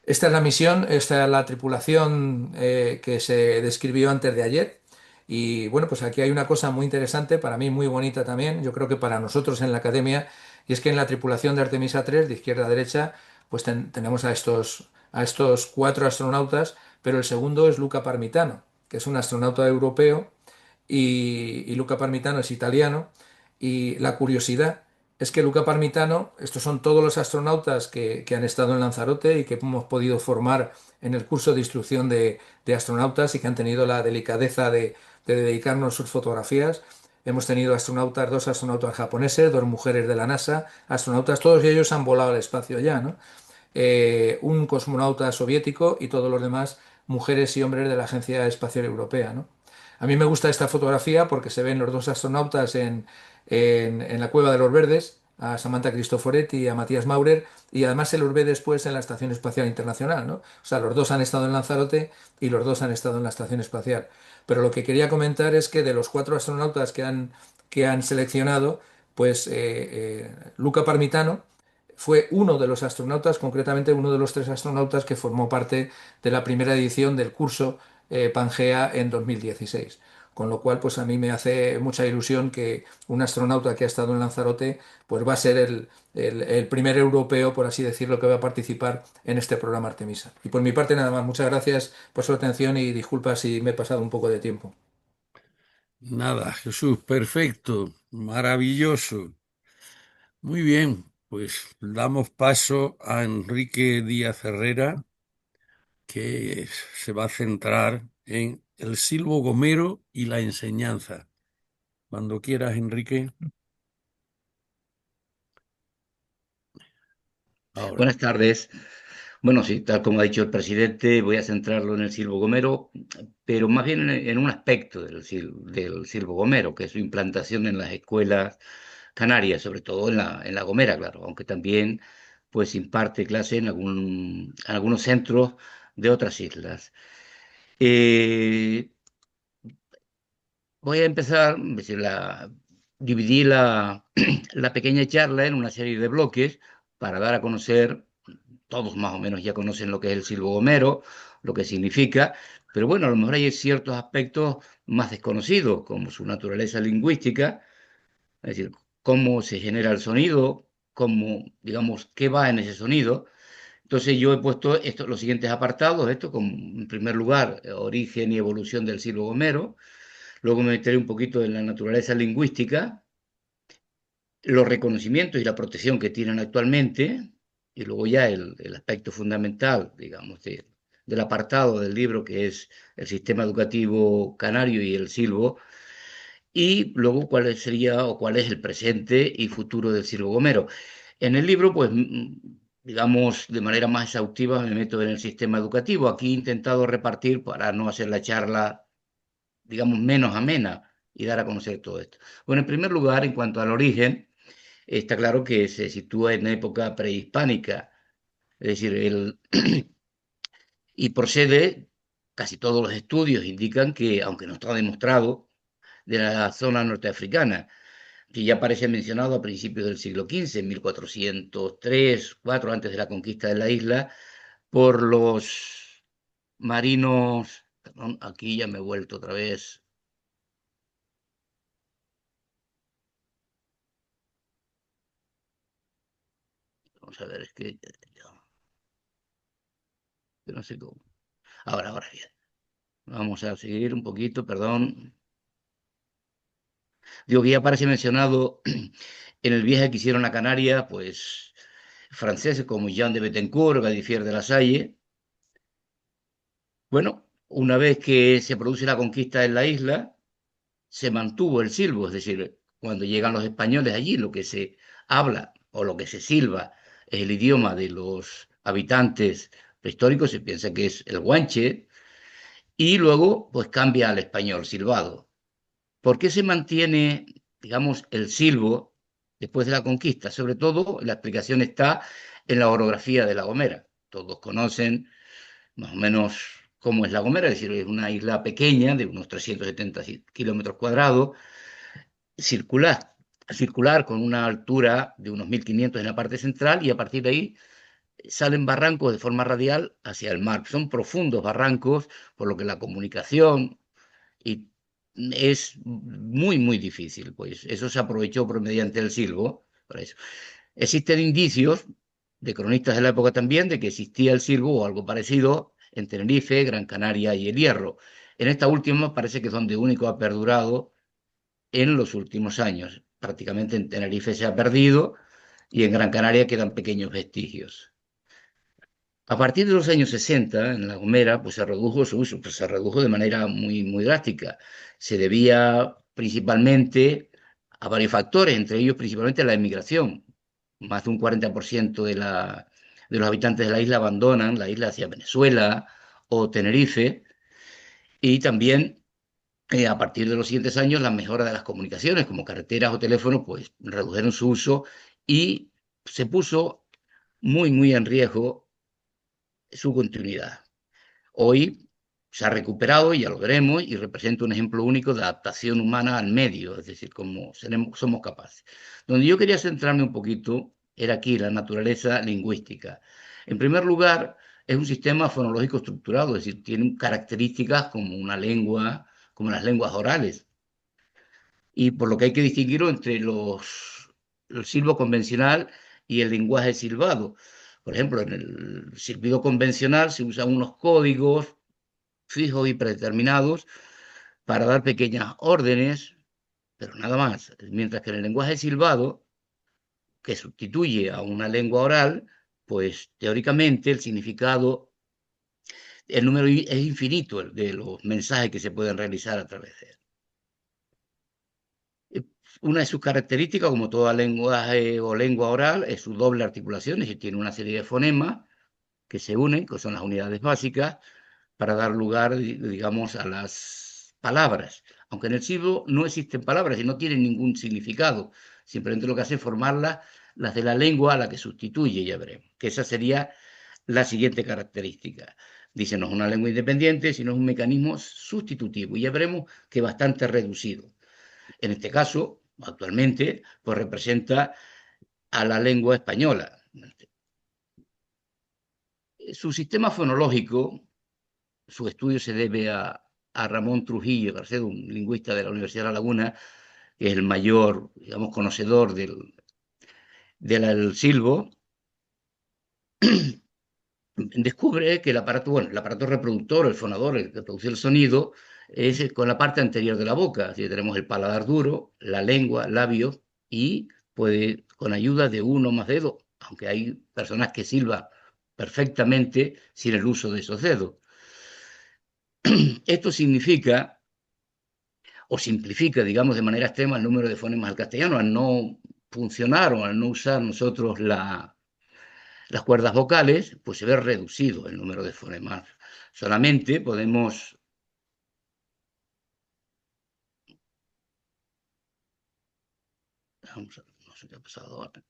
Esta es la misión, esta es la tripulación que se describió antes de ayer. Y bueno, pues aquí hay una cosa muy interesante, para mí muy bonita también, yo creo que para nosotros en la academia, y es que en la tripulación de Artemisa 3, de izquierda a derecha, pues tenemos a estos 4 astronautas, pero el segundo es Luca Parmitano, que es un astronauta europeo y Luca Parmitano es italiano. Y la curiosidad es que Luca Parmitano, estos son todos los astronautas que han estado en Lanzarote y que hemos podido formar en el curso de instrucción de astronautas y que han tenido la delicadeza de dedicarnos sus fotografías. Hemos tenido astronautas, 2 astronautas japoneses, 2 mujeres de la NASA, astronautas, todos ellos han volado al espacio ya, ¿no? Un cosmonauta soviético y todos los demás mujeres y hombres de la Agencia Espacial Europea, ¿no? A mí me gusta esta fotografía porque se ven los 2 astronautas en la Cueva de los Verdes, a Samantha Cristoforetti y a Matías Maurer, y además se los ve después en la Estación Espacial Internacional, ¿no? O sea, los dos han estado en Lanzarote y los dos han estado en la Estación Espacial. Pero lo que quería comentar es que de los 4 astronautas que han seleccionado, pues Luca Parmitano fue uno de los astronautas, concretamente uno de los 3 astronautas que formó parte de la primera edición del curso Pangea en 2016. Con lo cual, pues a mí me hace mucha ilusión que un astronauta que ha estado en Lanzarote, pues va a ser el primer europeo, por así decirlo, que va a participar en este programa Artemisa. Y por mi parte, nada más. Muchas gracias por su atención y disculpa si me he pasado un poco de tiempo. Nada, Jesús, perfecto, maravilloso. Muy bien, pues damos paso a Enrique Díaz Herrera, que se va a centrar en el silbo gomero y la enseñanza. Cuando quieras, Enrique. Ahora. Buenas tardes. Bueno, sí, tal como ha dicho el presidente, voy a centrarlo en el silbo gomero, pero más bien en un aspecto del silbo gomero, que es su implantación en las escuelas canarias, sobre todo en la Gomera, claro, aunque también pues imparte clase en algunos centros de otras islas. Eh, Voy a empezar, es decir, dividí la pequeña charla en una serie de bloques para dar a conocer, todos más o menos ya conocen lo que es el silbo gomero, lo que significa, pero bueno, a lo mejor hay ciertos aspectos más desconocidos, como su naturaleza lingüística, es decir, cómo se genera el sonido, cómo, digamos, qué va en ese sonido, Entonces yo he puesto los siguientes apartados, esto como en primer lugar, origen y evolución del silbo gomero. Luego me meteré un poquito en la naturaleza lingüística, los reconocimientos y la protección que tienen actualmente, y luego ya el aspecto fundamental, digamos, del apartado del libro que es el sistema educativo canario y el silbo, y luego cuál sería o cuál es el presente y futuro del silbo gomero. En el libro, pues, digamos, de manera más exhaustiva me meto en el sistema educativo. Aquí he intentado repartir para no hacer la charla, digamos, menos amena y dar a conocer todo esto. Bueno, en primer lugar, en cuanto al origen, está claro que se sitúa en época prehispánica, es decir, y procede, casi todos los estudios indican que, aunque no está demostrado, de la zona norteafricana, que ya aparece mencionado a principios del siglo XV, 1403, 4 antes de la conquista de la isla, por los marinos, perdón, aquí ya me he vuelto otra vez. Vamos a ver, es que yo no sé cómo. Ahora bien. Vamos a seguir un poquito, perdón. Digo que ya aparece mencionado en el viaje que hicieron a Canarias, pues franceses como Jean de Bettencourt, Gadifer de la Salle. Bueno, una vez que se produce la conquista en la isla, se mantuvo el silbo, es decir, cuando llegan los españoles allí, lo que se habla o lo que se silba es el idioma de los habitantes prehistóricos, se piensa que es el guanche, y luego pues cambia al español silbado. ¿Por qué se mantiene, digamos, el silbo después de la conquista? Sobre todo, la explicación está en la orografía de La Gomera. Todos conocen más o menos cómo es La Gomera, es decir, es una isla pequeña de unos 370 kilómetros cuadrados, circular con una altura de unos 1500 en la parte central y a partir de ahí salen barrancos de forma radial hacia el mar. Son profundos barrancos, por lo que la comunicación y es muy, muy difícil, pues eso se aprovechó mediante el silbo, para eso. Existen indicios de cronistas de la época también de que existía el silbo o algo parecido en Tenerife, Gran Canaria y El Hierro. En esta última parece que es donde único ha perdurado en los últimos años. Prácticamente en Tenerife se ha perdido y en Gran Canaria quedan pequeños vestigios. A partir de los años 60, en La Gomera, pues se redujo su uso, pues se redujo de manera muy, muy drástica. Se debía principalmente a varios factores, entre ellos principalmente la emigración. Más de un 40% de los habitantes de la isla abandonan la isla hacia Venezuela o Tenerife. Y también a partir de los siguientes años, la mejora de las comunicaciones, como carreteras o teléfonos, pues redujeron su uso y se puso muy, muy en riesgo su continuidad. Hoy se ha recuperado, ya lo veremos, y representa un ejemplo único de adaptación humana al medio, es decir, cómo somos capaces. Donde yo quería centrarme un poquito era aquí, la naturaleza lingüística. En primer lugar, es un sistema fonológico estructurado, es decir, tiene características como una lengua, como las lenguas orales, y por lo que hay que distinguirlo entre el silbo convencional y el lenguaje silbado. Por ejemplo, en el silbido convencional se usan unos códigos fijos y predeterminados para dar pequeñas órdenes, pero nada más. Mientras que en el lenguaje silbado, que sustituye a una lengua oral, pues teóricamente el significado, el número es infinito de los mensajes que se pueden realizar a través de él. Una de sus características, como toda lenguaje o lengua oral, es su doble articulación, es decir, tiene una serie de fonemas que se unen, que son las unidades básicas, para dar lugar, digamos, a las palabras. Aunque en el silbo no existen palabras y no tienen ningún significado, simplemente lo que hace es formarlas, las de la lengua a la que sustituye, ya veremos, que esa sería la siguiente característica. Dice, no es una lengua independiente, sino es un mecanismo sustitutivo, y ya veremos que bastante reducido. En este caso, actualmente, pues representa a la lengua española. Su sistema fonológico, su estudio se debe a Ramón Trujillo Garcedo, un lingüista de la Universidad de La Laguna, que es el mayor, digamos, conocedor del silbo. descubre que el aparato, bueno, el aparato reproductor, el fonador, el que produce el sonido, es con la parte anterior de la boca. Así que tenemos el paladar duro, la lengua, labios, y puede, con ayuda de uno o más dedos, aunque hay personas que silban perfectamente sin el uso de esos dedos. Esto significa, o simplifica, digamos, de manera extrema el número de fonemas al castellano, al no funcionar o al no usar nosotros las cuerdas vocales, pues se ve reducido el número de fonemas. Solamente podemos... Vamos a ver, no sé qué ha pasado ahora.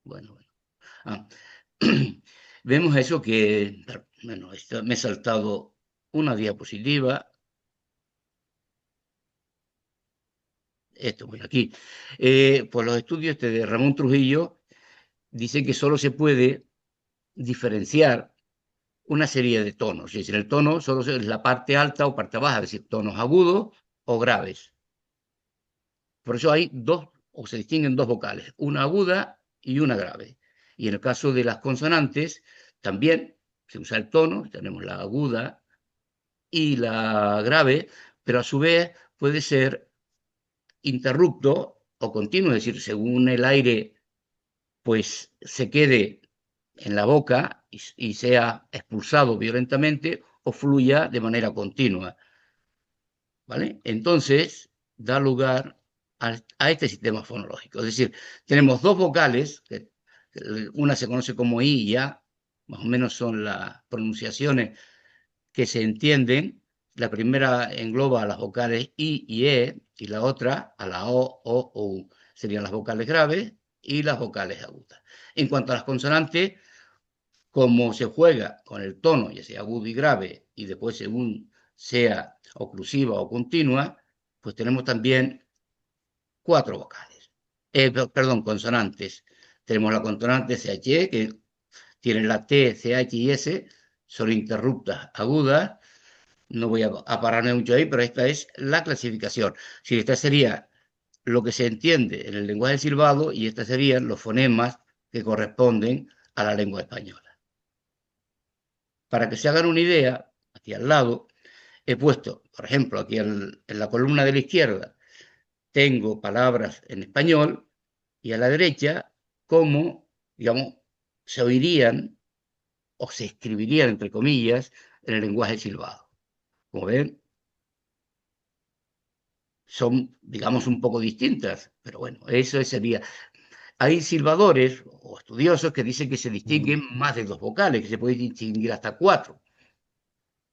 Bueno. Ah, vemos eso que, bueno, me he saltado una diapositiva. Esto, bueno, aquí. Pues los estudios de Ramón Trujillo dicen que solo se puede diferenciar una serie de tonos. Es decir, el tono solo es la parte alta o parte baja, es decir, tonos agudos o graves. Por eso hay dos, o se distinguen dos vocales, una aguda y una grave. Y en el caso de las consonantes, también se usa el tono, tenemos la aguda y la grave, pero a su vez puede ser interrupto o continuo, es decir, según el aire pues se quede en la boca y sea expulsado violentamente o fluya de manera continua. ¿Vale? Entonces, da lugar a este sistema fonológico. Es decir, tenemos dos vocales, una se conoce como I y A, más o menos son las pronunciaciones que se entienden. La primera engloba a las vocales I y E, y la otra a la O, U. Serían las vocales graves y las vocales agudas. En cuanto a las consonantes, como se juega con el tono, ya sea agudo y grave, y después según sea oclusiva o continua, pues tenemos también cuatro vocales. Perdón, consonantes. Tenemos la consonante CH, que tiene la T, CH y S, son interruptas agudas. No voy a pararme mucho ahí, pero esta es la clasificación. Si esta sería lo que se entiende en el lenguaje silbado y estos serían los fonemas que corresponden a la lengua española. Para que se hagan una idea, aquí al lado, he puesto, por ejemplo, aquí en la columna de la izquierda, tengo palabras en español y a la derecha, cómo, digamos, se oirían o se escribirían, entre comillas, en el lenguaje silbado. Como ven, son, digamos, un poco distintas, pero bueno, eso sería. Hay silbadores o estudiosos que dicen que se distinguen más de dos vocales, que se puede distinguir hasta cuatro,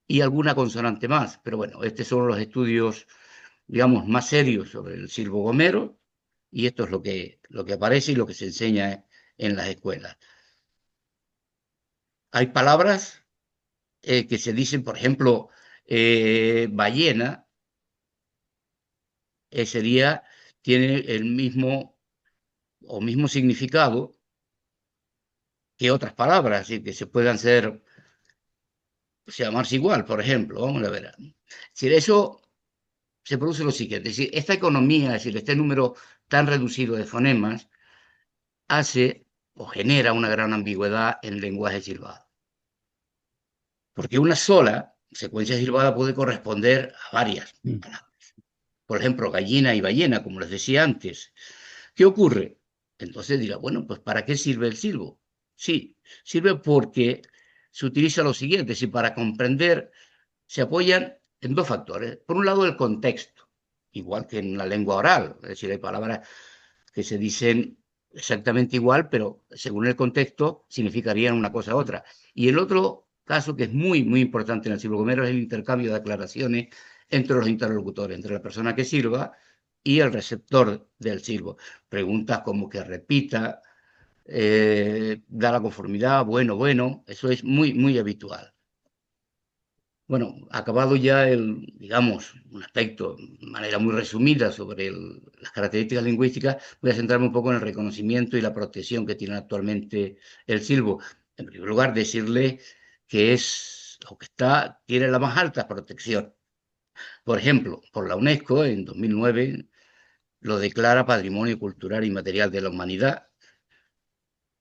y alguna consonante más. Pero bueno, estos son los estudios, digamos, más serios sobre el silbo gomero, y esto es lo que aparece y lo que se enseña en las escuelas. Hay palabras que se dicen, por ejemplo, ballena, tiene el mismo o mismo significado que otras palabras, y que se puedan llamarse igual, por ejemplo. Vamos a ver. Si eso se produce lo siguiente, es decir, esta economía, es decir, este número tan reducido de fonemas, hace o genera una gran ambigüedad en el lenguaje silbado. Porque una sola secuencia silbada puede corresponder a varias palabras. Por ejemplo, gallina y ballena, como les decía antes. ¿Qué ocurre? Entonces dirá, bueno, pues ¿para qué sirve el silbo? Sí, sirve porque se utiliza lo siguiente, si para comprender se apoyan en dos factores. Por un lado, el contexto, igual que en la lengua oral, es decir, hay palabras que se dicen exactamente igual, pero según el contexto significarían una cosa u otra. Y el otro caso que es muy, muy importante en el silbo gomero es el intercambio de aclaraciones entre los interlocutores, entre la persona que silba y el receptor del silbo. Preguntas como que repita, da la conformidad, bueno, eso es muy, muy habitual. Bueno, acabado ya digamos, un aspecto de manera muy resumida sobre las características lingüísticas, voy a centrarme un poco en el reconocimiento y la protección que tiene actualmente el silbo. En primer lugar, decirle que tiene la más alta protección. Por ejemplo, por la UNESCO en 2009 lo declara Patrimonio Cultural Inmaterial de la Humanidad.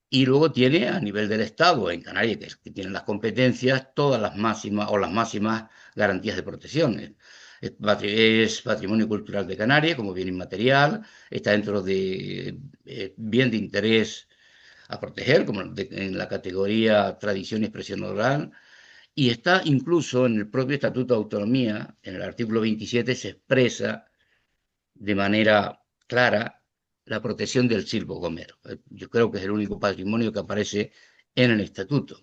Y luego tiene a nivel del Estado, en Canarias, que tiene las competencias, todas las máximas o las máximas garantías de protección. Es Patrimonio Cultural de Canarias como bien inmaterial, está dentro de bien de interés a proteger, como en la categoría tradición y expresión oral, y está incluso en el propio Estatuto de Autonomía, en el artículo 27 se expresa de manera clara la protección del silbo gomero. Yo creo que es el único patrimonio que aparece en el estatuto.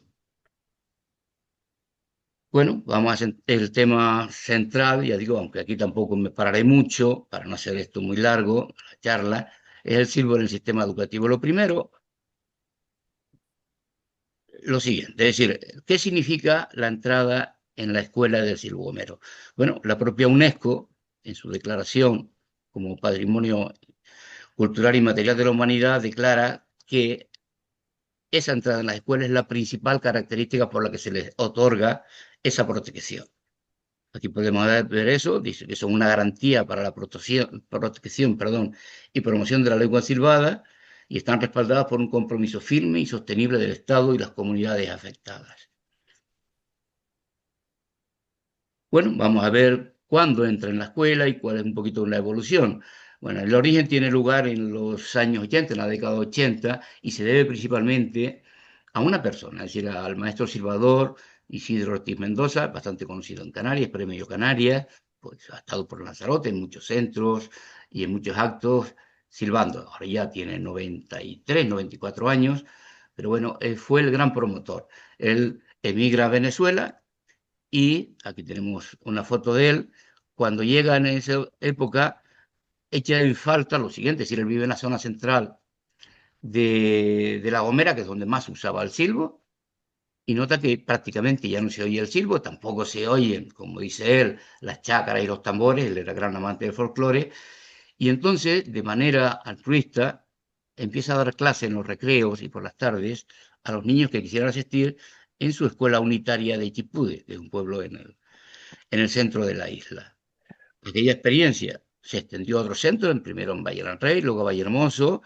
Bueno, vamos a el tema central, ya digo, aunque aquí tampoco me pararé mucho, para no hacer esto muy largo, la charla, es el silbo en el sistema educativo. Lo primero, lo siguiente, es decir, ¿qué significa la entrada en la escuela del silbo gomero? Bueno, la propia UNESCO, en su declaración como patrimonio cultural y material de la humanidad, declara que esa entrada en las escuelas es la principal característica por la que se les otorga esa protección. Aquí podemos ver eso, dice que son una garantía para la protección y promoción de la lengua silbada y están respaldadas por un compromiso firme y sostenible del Estado y las comunidades afectadas. Bueno, vamos a ver cuándo entra en la escuela y cuál es un poquito la evolución. Bueno, el origen tiene lugar en los años 80, en la década 80, y se debe principalmente a una persona, es decir, al maestro silbador Isidro Ortiz Mendoza, bastante conocido en Canarias, premio Canarias, pues ha estado por Lanzarote en muchos centros y en muchos actos silbando. Ahora ya tiene 93, 94 años, pero bueno, fue el gran promotor. Él emigra a Venezuela y aquí tenemos una foto de él. Cuando llega en esa época, echa en falta lo siguiente, es decir, él vive en la zona central de La Gomera, que es donde más usaba el silbo, y nota que prácticamente ya no se oye el silbo, tampoco se oyen, como dice él, las chácaras y los tambores, él era gran amante del folclore, y entonces, de manera altruista, empieza a dar clases en los recreos y por las tardes a los niños que quisieran asistir en su escuela unitaria de Chipude, que es un pueblo en el centro de la isla. Aquella experiencia se extendió a otros centros, primero en Valle del Rey, luego a Valle Hermoso,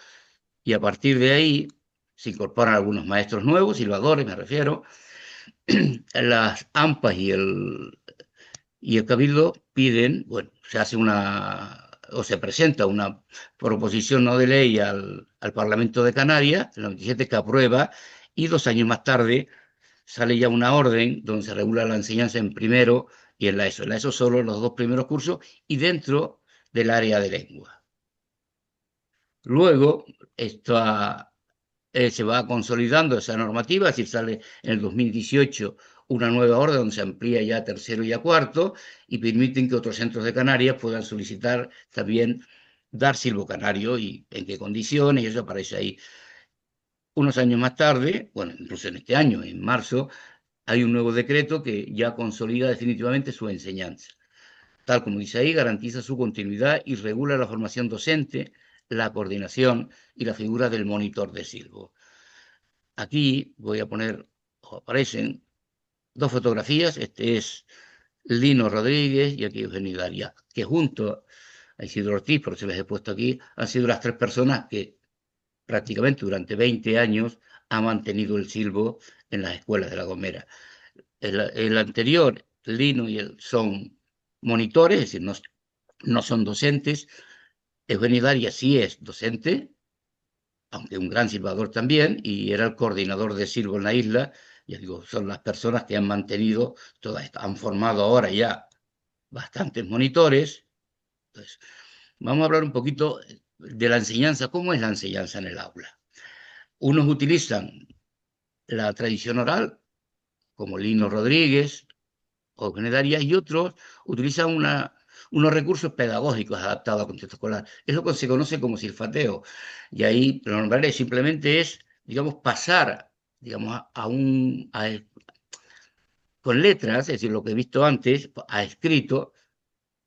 y a partir de ahí se incorporan algunos maestros nuevos, silbadores me refiero. Las AMPAs y el Cabildo piden, bueno, se hace o se presenta una proposición no de ley al Parlamento de Canarias, el 97, que aprueba, y 2 años más tarde sale ya una orden donde se regula la enseñanza en primero y en la ESO. En la ESO solo los 2 primeros cursos y dentro del área de lengua. Luego, se va consolidando esa normativa, es decir, sale en el 2018 una nueva orden donde se amplía ya a tercero y a cuarto y permiten que otros centros de Canarias puedan solicitar también dar silbo canario y en qué condiciones, y eso aparece ahí. Unos años más tarde, bueno, incluso en este año, en marzo, hay un nuevo decreto que ya consolida definitivamente su enseñanza. Tal como dice ahí, garantiza su continuidad y regula la formación docente, la coordinación y la figura del monitor de silbo. Aquí voy a poner, o aparecen, 2 fotografías. Este es Lino Rodríguez y aquí Eugenio Daria, que junto a Isidro Ortiz, por eso les he puesto aquí, han sido las 3 personas que prácticamente durante 20 años han mantenido el silbo en las escuelas de La Gomera. El anterior, Lino y él, son monitores, es decir, no son docentes. Eugenio Daria sí es docente, aunque un gran silbador también, y era el coordinador de silbo en la isla. Ya digo, son las personas que han mantenido toda esta, han formado ahora ya bastantes monitores. Entonces, vamos a hablar un poquito de la enseñanza. ¿Cómo es la enseñanza en el aula? Unos utilizan la tradición oral, como Lino Rodríguez o Genedaria, y otros utilizan unos recursos pedagógicos adaptados al contexto escolar. Es lo que se conoce como silfateo. Y ahí lo nombraré, simplemente es, digamos, pasar, digamos, con letras, es decir, lo que he visto antes, a escrito,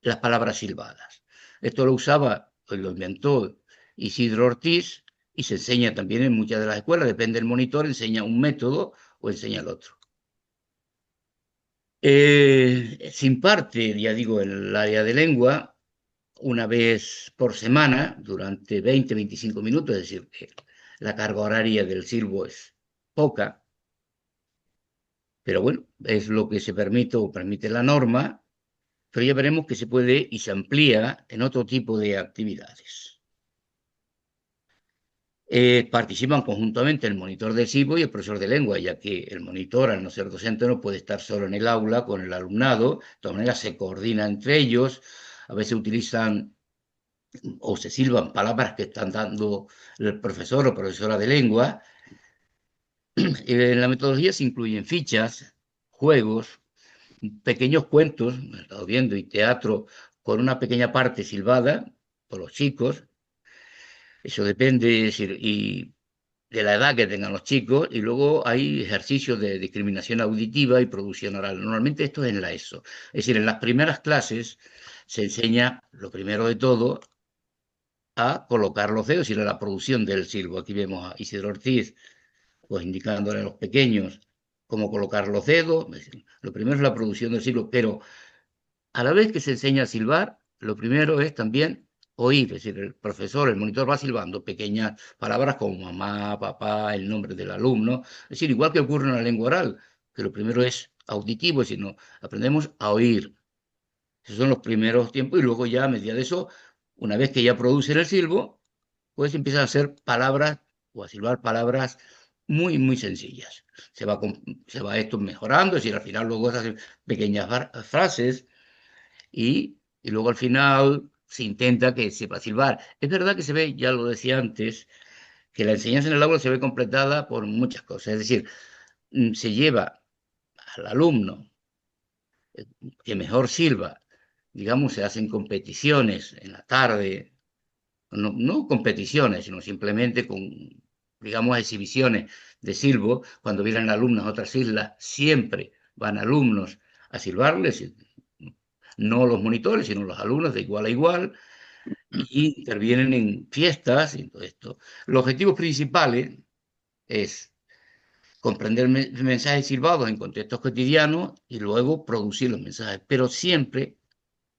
las palabras silbadas. Esto lo usaba, pues lo inventó Isidro Ortiz y se enseña también en muchas de las escuelas, depende del monitor, enseña un método o enseña el otro. Se imparte, ya digo, en el área de lengua una vez por semana durante 20-25 minutos, es decir, que la carga horaria del silbo es poca, pero bueno, es lo que se permite o permite la norma, pero ya veremos que se puede y se amplía en otro tipo de actividades. Participan conjuntamente el monitor del silbo y el profesor de lengua, ya que el monitor, al no ser docente, no puede estar solo en el aula con el alumnado. De todas maneras, se coordina entre ellos. A veces utilizan o se silban palabras que están dando el profesor o profesora de lengua. En la metodología se incluyen fichas, juegos, pequeños cuentos, me he estado viendo, y teatro con una pequeña parte silbada por los chicos. Eso depende, es decir, y de la edad que tengan los chicos, y luego hay ejercicios de discriminación auditiva y producción oral. Normalmente esto es en la ESO. Es decir, en las primeras clases se enseña, lo primero de todo, a colocar los dedos y a la producción del silbo. Aquí vemos a Isidro Ortiz, pues indicándole a los pequeños cómo colocar los dedos. Es decir, lo primero es la producción del silbo, pero a la vez que se enseña a silbar, lo primero es también oír, es decir, el profesor, el monitor va silbando pequeñas palabras como mamá, papá, el nombre del alumno. Es decir, igual que ocurre en la lengua oral, que lo primero es auditivo, es decir, no, aprendemos a oír. Esos son los primeros tiempos y luego ya a medida de eso, una vez que ya producen el silbo, pues empiezan a hacer palabras o a silbar palabras muy, muy sencillas. Se va esto mejorando, es decir, al final luego se hacen pequeñas frases y luego al final se intenta que sepa silbar. Es verdad que se ve, ya lo decía antes, que la enseñanza en el aula se ve completada por muchas cosas. Es decir, se lleva al alumno que mejor silba, digamos, se hacen competiciones en la tarde, no competiciones, sino simplemente con, digamos, exhibiciones de silbo. Cuando vienen alumnos a otras islas, siempre van alumnos a silbarles, no los monitores, sino los alumnos de igual a igual, y intervienen en fiestas y todo esto. Los objetivos principales es comprender mensajes silbados en contextos cotidianos y luego producir los mensajes, pero siempre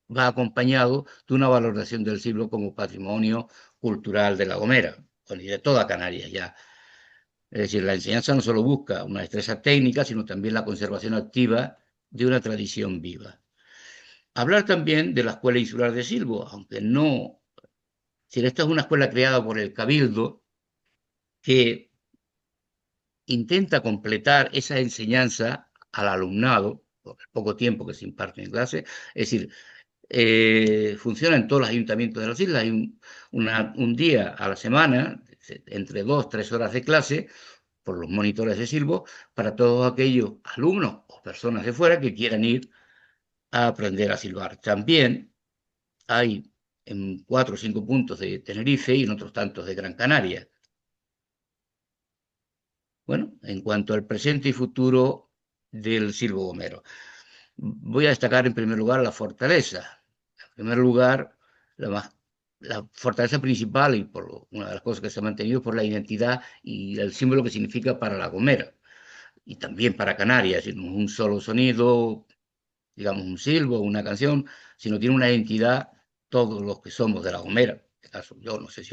va acompañado de una valoración del silbo como patrimonio cultural de La Gomera, bueno, y de toda Canarias ya. Es decir, la enseñanza no solo busca una destreza técnica, sino también la conservación activa de una tradición viva. Hablar también de la Escuela Insular de Silbo, aunque no, si esta es una escuela creada por el Cabildo que intenta completar esa enseñanza al alumnado, por el poco tiempo que se imparte en clase, es decir, funciona en todos los ayuntamientos de las islas. Hay un día a la semana, entre 2-3 horas de clase, por los monitores de silbo, para todos aquellos alumnos o personas de fuera que quieran ir a aprender a silbar. También hay en 4 o 5 puntos de Tenerife y en otros tantos de Gran Canaria. Bueno, en cuanto al presente y futuro del silbo gomero, voy a destacar en primer lugar la fortaleza. En primer lugar, la fortaleza principal y una de las cosas que se ha mantenido por la identidad y el símbolo que significa para La Gomera y también para Canarias, no es un solo sonido, digamos un silbo, una canción, sino tiene una identidad todos los que somos de La Gomera. En este caso, yo no sé si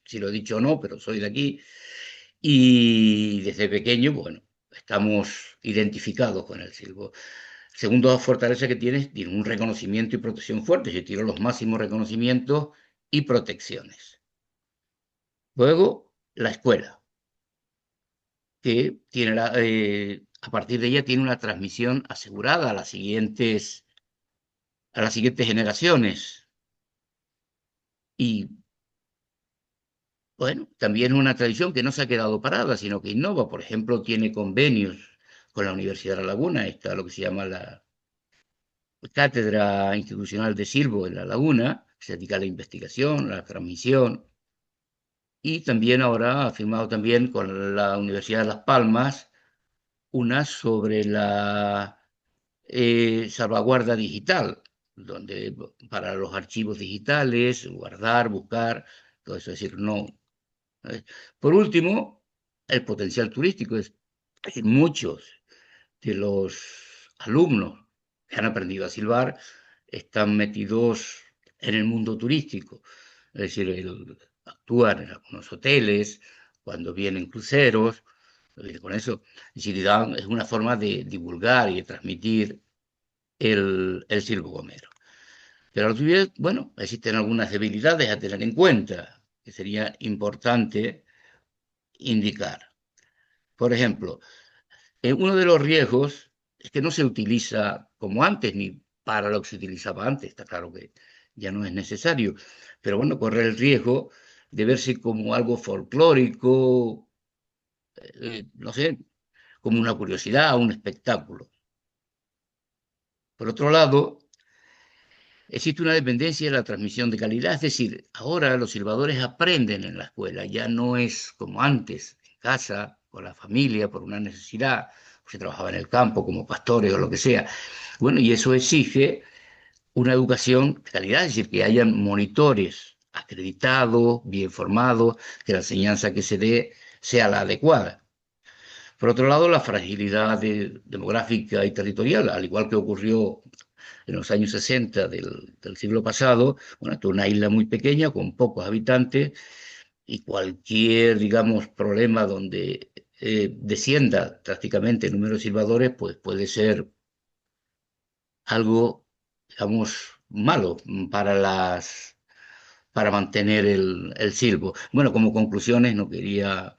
si lo he dicho o no, pero soy de aquí y desde pequeño, bueno, estamos identificados con el silbo. Segundo fortaleza que tiene un reconocimiento y protección fuerte. Se tiene los máximos reconocimientos y protecciones. Luego, la escuela, que tiene a partir de ella tiene una transmisión asegurada a las siguientes generaciones. Y bueno, también una tradición que no se ha quedado parada, sino que innova. Por ejemplo, tiene convenios con la Universidad de La Laguna, está lo que se llama la Cátedra Institucional de Silbo en La Laguna, que se dedica a la investigación, a la transmisión, y también ahora ha firmado también con la Universidad de Las Palmas una sobre la salvaguarda digital, donde para los archivos digitales, guardar, buscar, todo eso, es decir, no. Por último, el potencial turístico es decir, muchos de los alumnos que han aprendido a silbar están metidos en el mundo turístico. Es decir, actúan en algunos hoteles, cuando vienen cruceros, con eso, es decir, es una forma de divulgar y de transmitir el silbo gomero. Pero a su vez, bueno, existen algunas debilidades a tener en cuenta que sería importante indicar. Por ejemplo, uno de los riesgos es que no se utiliza como antes, ni para lo que se utilizaba antes, está claro que ya no es necesario, pero bueno, corre el riesgo de verse como algo folclórico, no sé, como una curiosidad, un espectáculo. Por otro lado, existe una dependencia de la transmisión de calidad, es decir, ahora los silbadores aprenden en la escuela, ya no es como antes, en casa, con la familia, por una necesidad, o se trabajaba en el campo como pastores o lo que sea. Bueno, y eso exige una educación de calidad, es decir, que hayan monitores acreditados, bien formados, que la enseñanza que se dé sea la adecuada. Por otro lado, la fragilidad demográfica y territorial, al igual que ocurrió en los años 60 del siglo pasado, bueno, esto es una isla muy pequeña con pocos habitantes y cualquier, digamos, problema donde descienda drásticamente el número de silbadores, pues puede ser algo, digamos, malo para mantener el silbo. Bueno, como conclusiones, no quería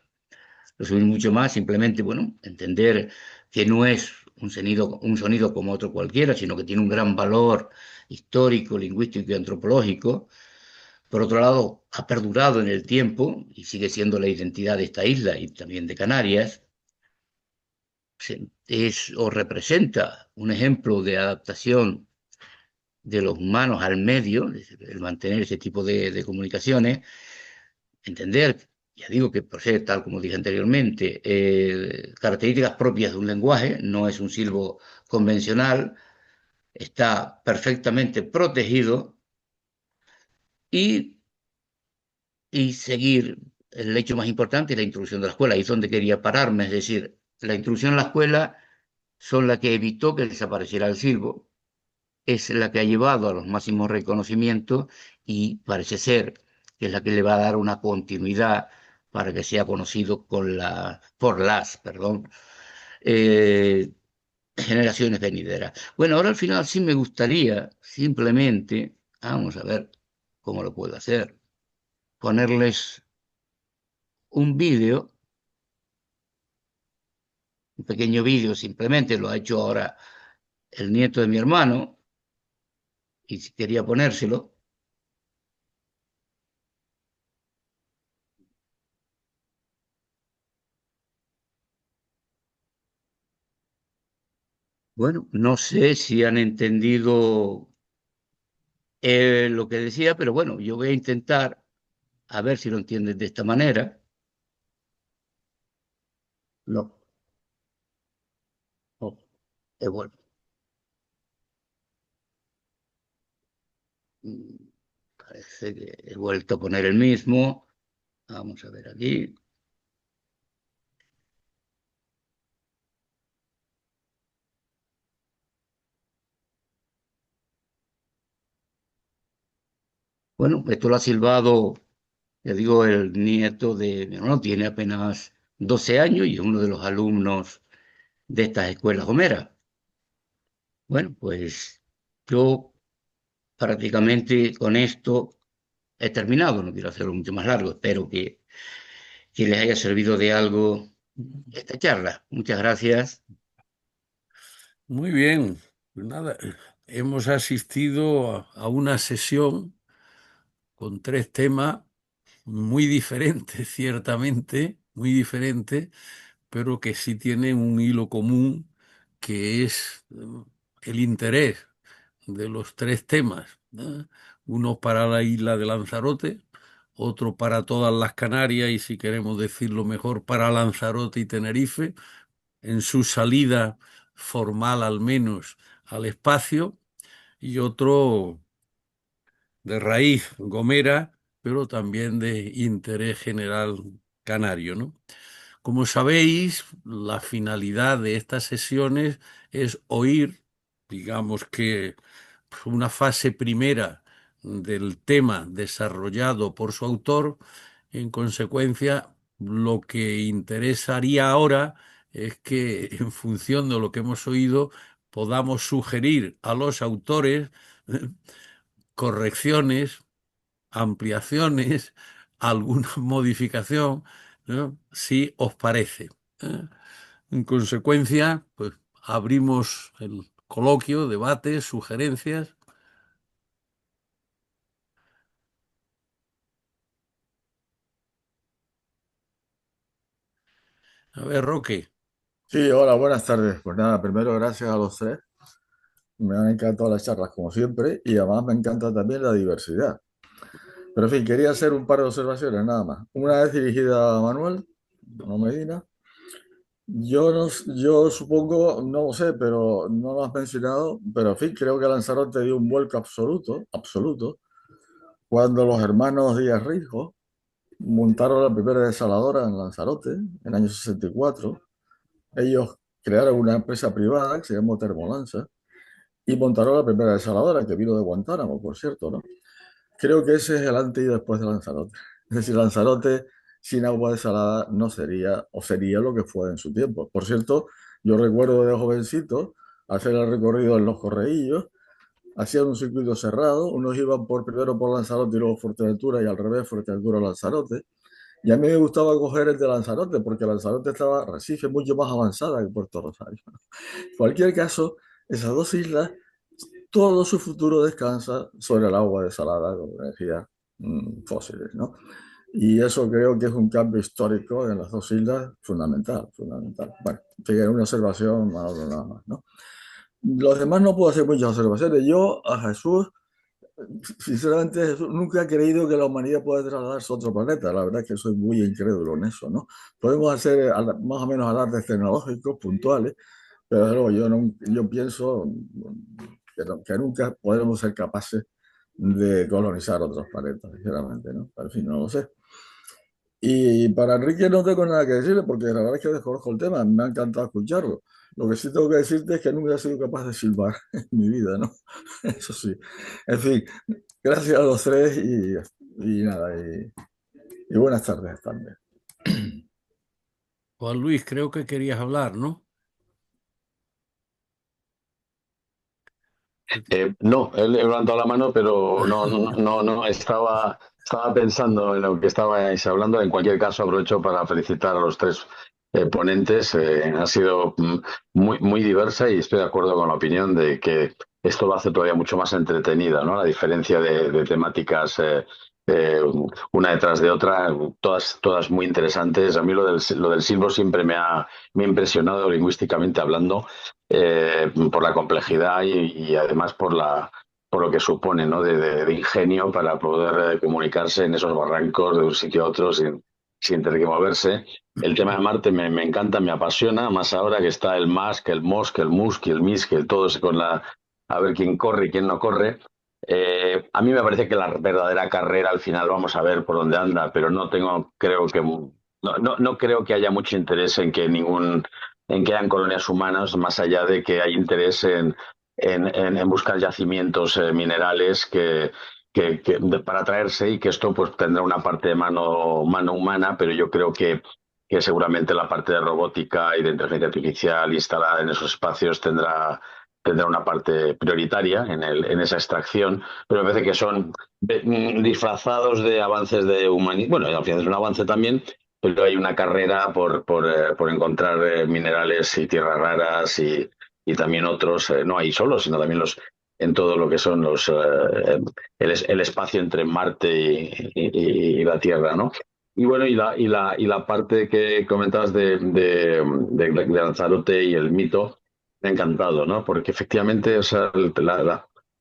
resumir mucho más, simplemente, bueno, entender que no es un sonido como otro cualquiera, sino que tiene un gran valor histórico, lingüístico y antropológico. Por otro lado, ha perdurado en el tiempo y sigue siendo la identidad de esta isla y también de Canarias. Es o representa un ejemplo de adaptación de los humanos al medio, el mantener ese tipo de comunicaciones, entender, ya digo que por ser tal como dije anteriormente, características propias de un lenguaje, no es un silbo convencional, está perfectamente protegido y, y seguir el hecho más importante, la introducción de la escuela, ahí es donde quería pararme, es decir, la introducción a la escuela son la que evitó que desapareciera el silbo, es la que ha llevado a los máximos reconocimientos y parece ser que es la que le va a dar una continuidad para que sea conocido por las, perdón, eh, generaciones venideras. Bueno, ahora al final sí me gustaría simplemente, vamos a ver cómo lo puedo hacer, ponerles un vídeo, un pequeño vídeo simplemente, lo ha hecho ahora el nieto de mi hermano, y si quería ponérselo. Bueno, no sé si han entendido lo que decía, pero bueno, yo voy a intentar a ver si lo entienden de esta manera. No, no, bueno, mm, parece que he vuelto a poner el mismo. Vamos a ver aquí. Bueno, esto lo ha silbado, ya digo, el nieto de mi hermano, tiene apenas 12 años y es uno de los alumnos de estas escuelas homeras. Bueno, pues yo prácticamente con esto he terminado, no quiero hacerlo mucho más largo, espero que les haya servido de algo esta charla. Muchas gracias. Muy bien, pues nada, hemos asistido a una sesión con tres temas muy diferentes, ciertamente, muy diferentes, pero que sí tienen un hilo común, que es el interés de los tres temas, ¿no? Uno para la isla de Lanzarote, otro para todas las Canarias y, si queremos decirlo mejor, para Lanzarote y Tenerife, en su salida formal al menos al espacio, y otro de raíz gomera, pero también de interés general canario, ¿no? Como sabéis, la finalidad de estas sesiones es oír, digamos que una fase primera del tema desarrollado por su autor. En consecuencia, lo que interesaría ahora es que, en función de lo que hemos oído, podamos sugerir a los autores correcciones, ampliaciones, alguna modificación, ¿no? Si os parece. ¿Eh? En consecuencia, pues abrimos el coloquio, debates, sugerencias. A ver, Roque. Sí, hola, buenas tardes. Pues nada, primero gracias a los tres. Me han encantado las charlas como siempre y además me encanta también la diversidad. Pero en fin, quería hacer un par de observaciones nada más. Una vez dirigida a Manuel, no Medina. Yo, no, yo supongo, no lo sé, pero no lo has mencionado, pero en fin, creo que Lanzarote dio un vuelco absoluto, absoluto, cuando los hermanos Díaz Rijo montaron la primera desaladora en Lanzarote en el año 64. Ellos crearon una empresa privada que se llamó Termolanza y montaron la primera desaladora que vino de Guantánamo, por cierto, ¿no? Creo que ese es el antes y después de Lanzarote. Es decir, Lanzarote sin agua desalada no sería, o sería lo que fue en su tiempo. Por cierto, yo recuerdo de jovencito hacer el recorrido en los Correillos, hacían un circuito cerrado, unos iban primero por Lanzarote y luego Fuerteventura y al revés, Fuerteventura-Lanzarote. Y a mí me gustaba coger el de Lanzarote porque Lanzarote estaba Recife mucho más avanzada que Puerto Rosario. En cualquier caso, esas dos islas, todo su futuro descansa sobre el agua desalada con energías fósiles, ¿no? Y eso creo que es un cambio histórico en las dos islas fundamental, fundamental. Bueno, fíjate, una observación, nada más, ¿no? Los demás no puedo hacer muchas observaciones. Yo a Jesús, sinceramente, Jesús, nunca he creído que la humanidad pueda trasladarse a otro planeta. La verdad es que soy muy incrédulo en eso, ¿no? Podemos hacer más o menos alardes tecnológicos puntuales, pero desde luego yo, no, yo pienso que nunca podremos ser capaces de colonizar otros planetas, sinceramente, ¿no? Al fin, no lo sé. Y para Enrique no tengo nada que decirle porque la verdad es que desconozco el tema, me ha encantado escucharlo. Lo que sí tengo que decirte es que nunca he sido capaz de silbar en mi vida, ¿no? Eso sí. En fin, gracias a los tres y nada, y buenas tardes también. Juan Luis, creo que querías hablar, ¿no? No, él levantó la mano, pero no, estaba pensando en lo que estabais hablando. En cualquier caso, aprovecho para felicitar a los tres ponentes. Ha sido muy diversa y estoy de acuerdo con la opinión de que esto lo hace todavía mucho más entretenida, ¿no? La diferencia de temáticas eh, una detrás de otra, todas muy interesantes. A mí lo del silbo siempre me ha impresionado lingüísticamente hablando por la complejidad y además por lo que supone, ¿no? de ingenio para poder comunicarse en esos barrancos de un sitio a otro sin tener que moverse. El tema de Marte me encanta, me apasiona, más ahora que está el Musk, el Musk, el Musk, el Misk, el todo con a ver quién corre y quién no corre. A mí me parece que la verdadera carrera al final vamos a ver por dónde anda, pero no creo que haya mucho interés en que hayan colonias humanas, más allá de que hay interés en buscar yacimientos minerales para traerse y que esto pues tendrá una parte de mano humana, pero yo creo que seguramente la parte de robótica y de inteligencia artificial instalada en esos espacios tendrá una parte prioritaria en esa extracción, pero me parece que son disfrazados de avances de humanidad. Bueno, al final es un avance también, pero hay una carrera por encontrar minerales y tierras raras y también otros, no hay solos, sino también en todo lo que son el espacio entre Marte y la Tierra, ¿no? Y bueno, y la parte que comentabas de Lanzarote y el mito, me ha encantado, ¿no? Porque efectivamente, o sea,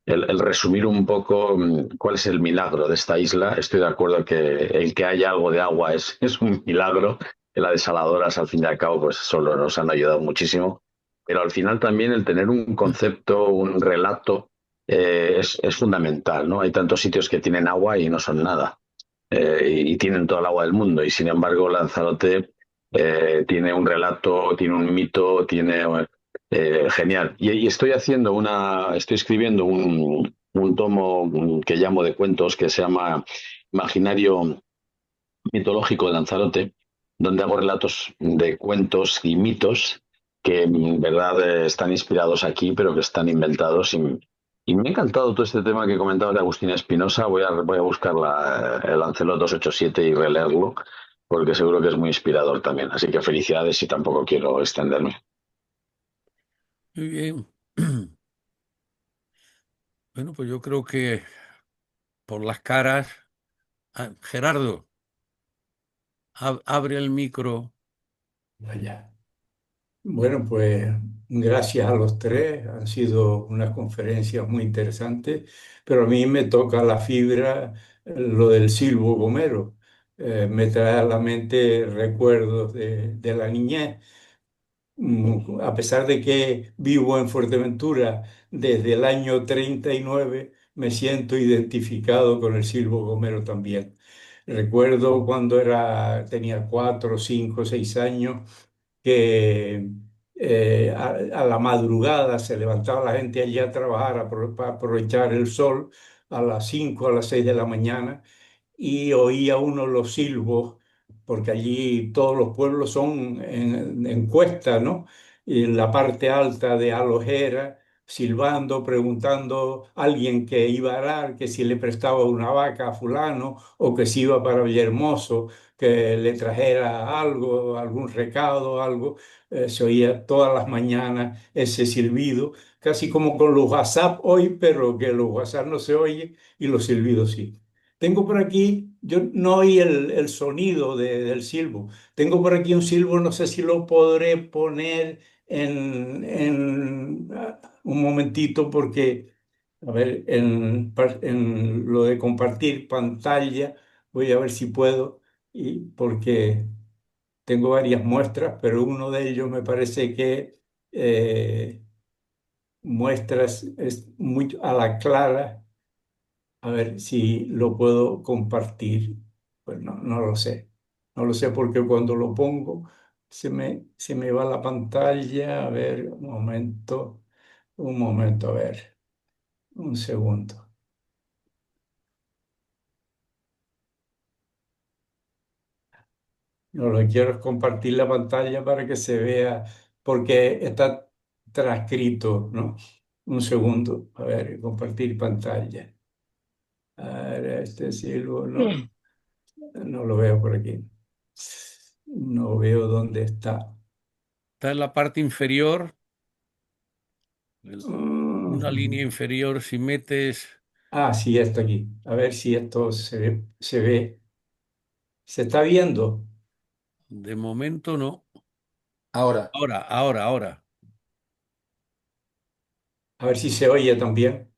el resumir un poco cuál es el milagro de esta isla, estoy de acuerdo que el que haya algo de agua es un milagro. Las desaladoras, al fin y al cabo, pues solo nos han ayudado muchísimo. Pero al final también el tener un concepto, un relato, es fundamental, ¿no? Hay tantos sitios que tienen agua y no son nada. Y tienen toda el agua del mundo. Y sin embargo, Lanzarote tiene un relato, tiene un mito, tiene genial. Y estoy escribiendo un tomo que llamo de cuentos que se llama Imaginario mitológico de Lanzarote, donde hago relatos de cuentos y mitos que en verdad están inspirados aquí, pero que están inventados. Y me ha encantado todo este tema que comentaba de Agustín Espinosa. Voy a buscar el Lancelot 287 y releerlo, porque seguro que es muy inspirador también. Así que felicidades y tampoco quiero extenderme. Muy bien. Bueno, pues yo creo que por las caras, Gerardo, abre el micro. Vaya. Bueno, pues gracias a los tres. Han sido unas conferencias muy interesantes, pero a mí me toca la fibra, lo del Silvo Gomero. Me trae a la mente recuerdos de la niñez. A pesar de que vivo en Fuerteventura desde el año 39, me siento identificado con el Silvo Gomero también. Recuerdo cuando tenía 4, 5, 6 años que a la madrugada se levantaba la gente allí a trabajar para aprovechar el sol a las 5, a las 6 de la mañana y oía uno los silbos, porque allí todos los pueblos son en cuesta, ¿no? Y en la parte alta de Alojera, silbando, preguntando a alguien que iba a arar, que si le prestaba una vaca a fulano o que si iba para Villahermoso, que le trajera algo, algún recado, algo. Se oía todas las mañanas ese silbido, casi como con los WhatsApp hoy, pero que los WhatsApp no se oye y los silbidos sí. Tengo por aquí, yo no oí el sonido del silbo. Tengo por aquí un silbo, no sé si lo podré poner un momentito porque, a ver, en lo de compartir pantalla, voy a ver si puedo, y porque tengo varias muestras, pero uno de ellos me parece que muestras es muy a la clara. A ver si lo puedo compartir. Pues no, no lo sé. No lo sé porque cuando lo pongo se me va la pantalla. A ver, un momento, a ver, un segundo. No lo que quiero es compartir la pantalla para que se vea, porque está transcrito, ¿no? Un segundo, a ver, compartir pantalla. A ver, este silbo, no, no lo veo por aquí. No veo dónde está. Está en la parte inferior, una línea Mm. inferior, si metes, Ah, sí, está aquí. A ver si esto se ve. ¿Se está viendo? de momento no. Ahora, Ahora. A ver si se oye también.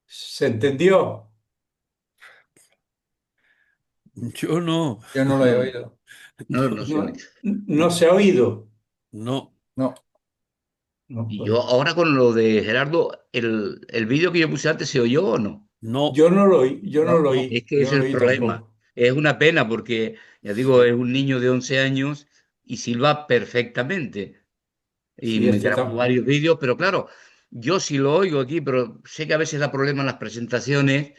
¿Se entendió? Yo no, yo no lo he No, oído. no, no sé. No, no se ha oído. no, No, No, Y pues, yo ahora con lo de Gerardo, el vídeo que yo puse antes se oyó o no. no, yo no lo oí, yo no no, lo no. oí, Es que yo ese no es lo el oí problema. tampoco. Es una pena porque, ya digo, es Sí, un niño de 11 años y silba perfectamente. Y sí, me este grabó está. varios vídeos, pero claro, yo sí lo oigo aquí, pero sé que a veces da problemas en las presentaciones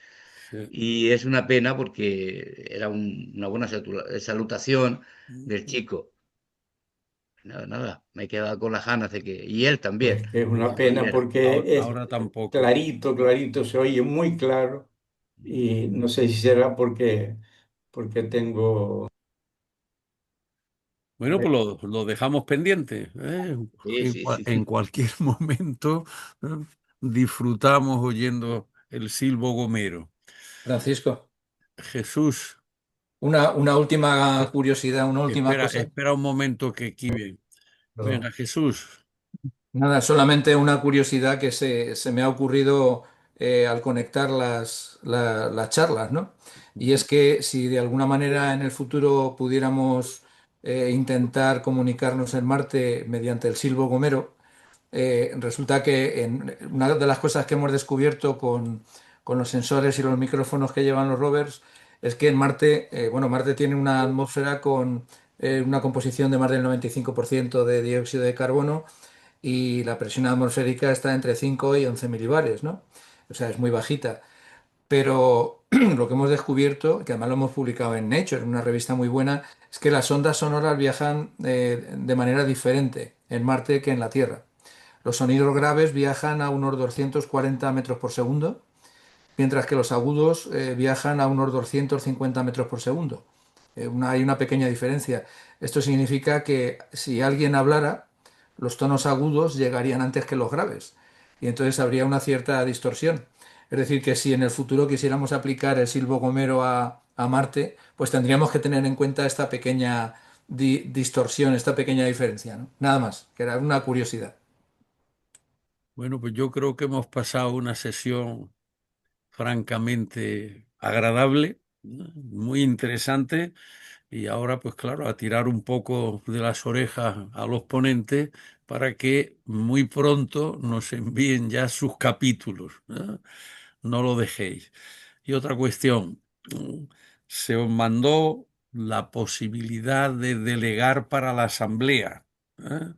sí. y es una pena porque era una buena salutación del chico. Nada, nada, me he quedado con las ganas de que... Y él también, Pues que es de una que lo pena oyera. porque es Ahora tampoco. clarito, clarito, se oye muy claro y no sé si será porque tengo. Bueno, pues lo dejamos pendiente, ¿eh? Sí, sí, sí, En sí. cualquier momento, ¿eh? Disfrutamos oyendo el silbo gomero. Francisco, Jesús, una última eh, curiosidad, una última cosa. espera un momento que aquí venga, Perdón. Jesús. Nada, solamente una curiosidad que se me ha ocurrido al conectar las charlas, ¿no? Y es que si de alguna manera en el futuro pudiéramos intentar comunicarnos en Marte mediante el silbo gomero, resulta que una de las cosas que hemos descubierto con los sensores y los micrófonos que llevan los rovers es que en Marte, bueno, Marte tiene una atmósfera una composición de más del 95% de dióxido de carbono y la presión atmosférica está entre 5 y 11 milibares, ¿no? O sea, es muy bajita. Pero lo que hemos descubierto, que además lo hemos publicado en Nature, en una revista muy buena, es que las ondas sonoras viajan de manera diferente en Marte que en la Tierra. Los sonidos graves viajan a unos 240 metros por segundo, mientras que los agudos viajan a unos 250 metros por segundo. Hay una pequeña diferencia. Esto significa que si alguien hablara, los tonos agudos llegarían antes que los graves y entonces habría una cierta distorsión. Es decir, que si en el futuro quisiéramos aplicar el silbo gomero a Marte, pues tendríamos que tener en cuenta esta pequeña distorsión, esta pequeña diferencia, ¿no? Nada más, que era una curiosidad. Bueno, pues yo creo que hemos pasado una sesión francamente agradable, ¿no? Muy interesante. Y ahora, pues claro, a tirar un poco de las orejas a los ponentes para que muy pronto nos envíen ya sus capítulos, ¿no? No lo dejéis. Y otra cuestión, mm, se os mandó la posibilidad de delegar para la asamblea, ¿eh?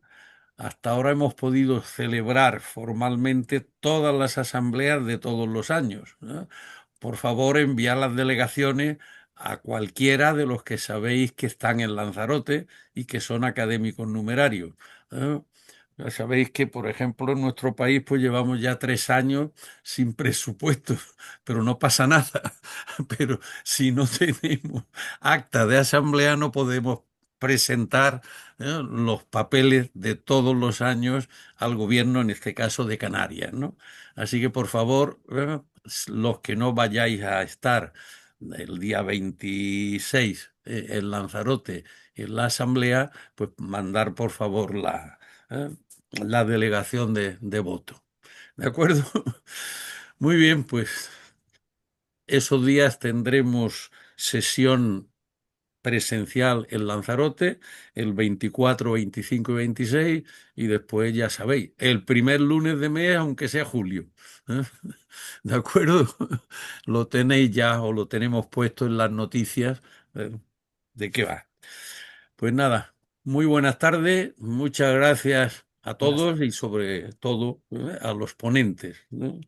Hasta ahora hemos podido celebrar formalmente todas las asambleas de todos los años, ¿no? Por favor, enviad las delegaciones a cualquiera de los que sabéis que están en Lanzarote y que son académicos numerarios, ¿eh? Ya sabéis que, por ejemplo, en nuestro país pues llevamos ya 3 años sin presupuesto, pero no pasa nada. Pero si no tenemos acta de asamblea no podemos presentar los papeles de todos los años al gobierno, en este caso de Canarias, ¿no? Así que, por favor, los que no vayáis a estar el día 26 en Lanzarote en la asamblea, pues mandar, por favor, la delegación de voto. ¿De acuerdo? Muy bien, pues esos días tendremos sesión presencial en Lanzarote el 24, 25 y 26 y después ya sabéis, el primer lunes de mes, aunque sea julio. ¿Eh? ¿De acuerdo? Lo tenéis ya o lo tenemos puesto en las noticias. ¿De qué va? Pues nada, muy buenas tardes, muchas gracias a Buenas todos y sobre todo a los ponentes, ¿no?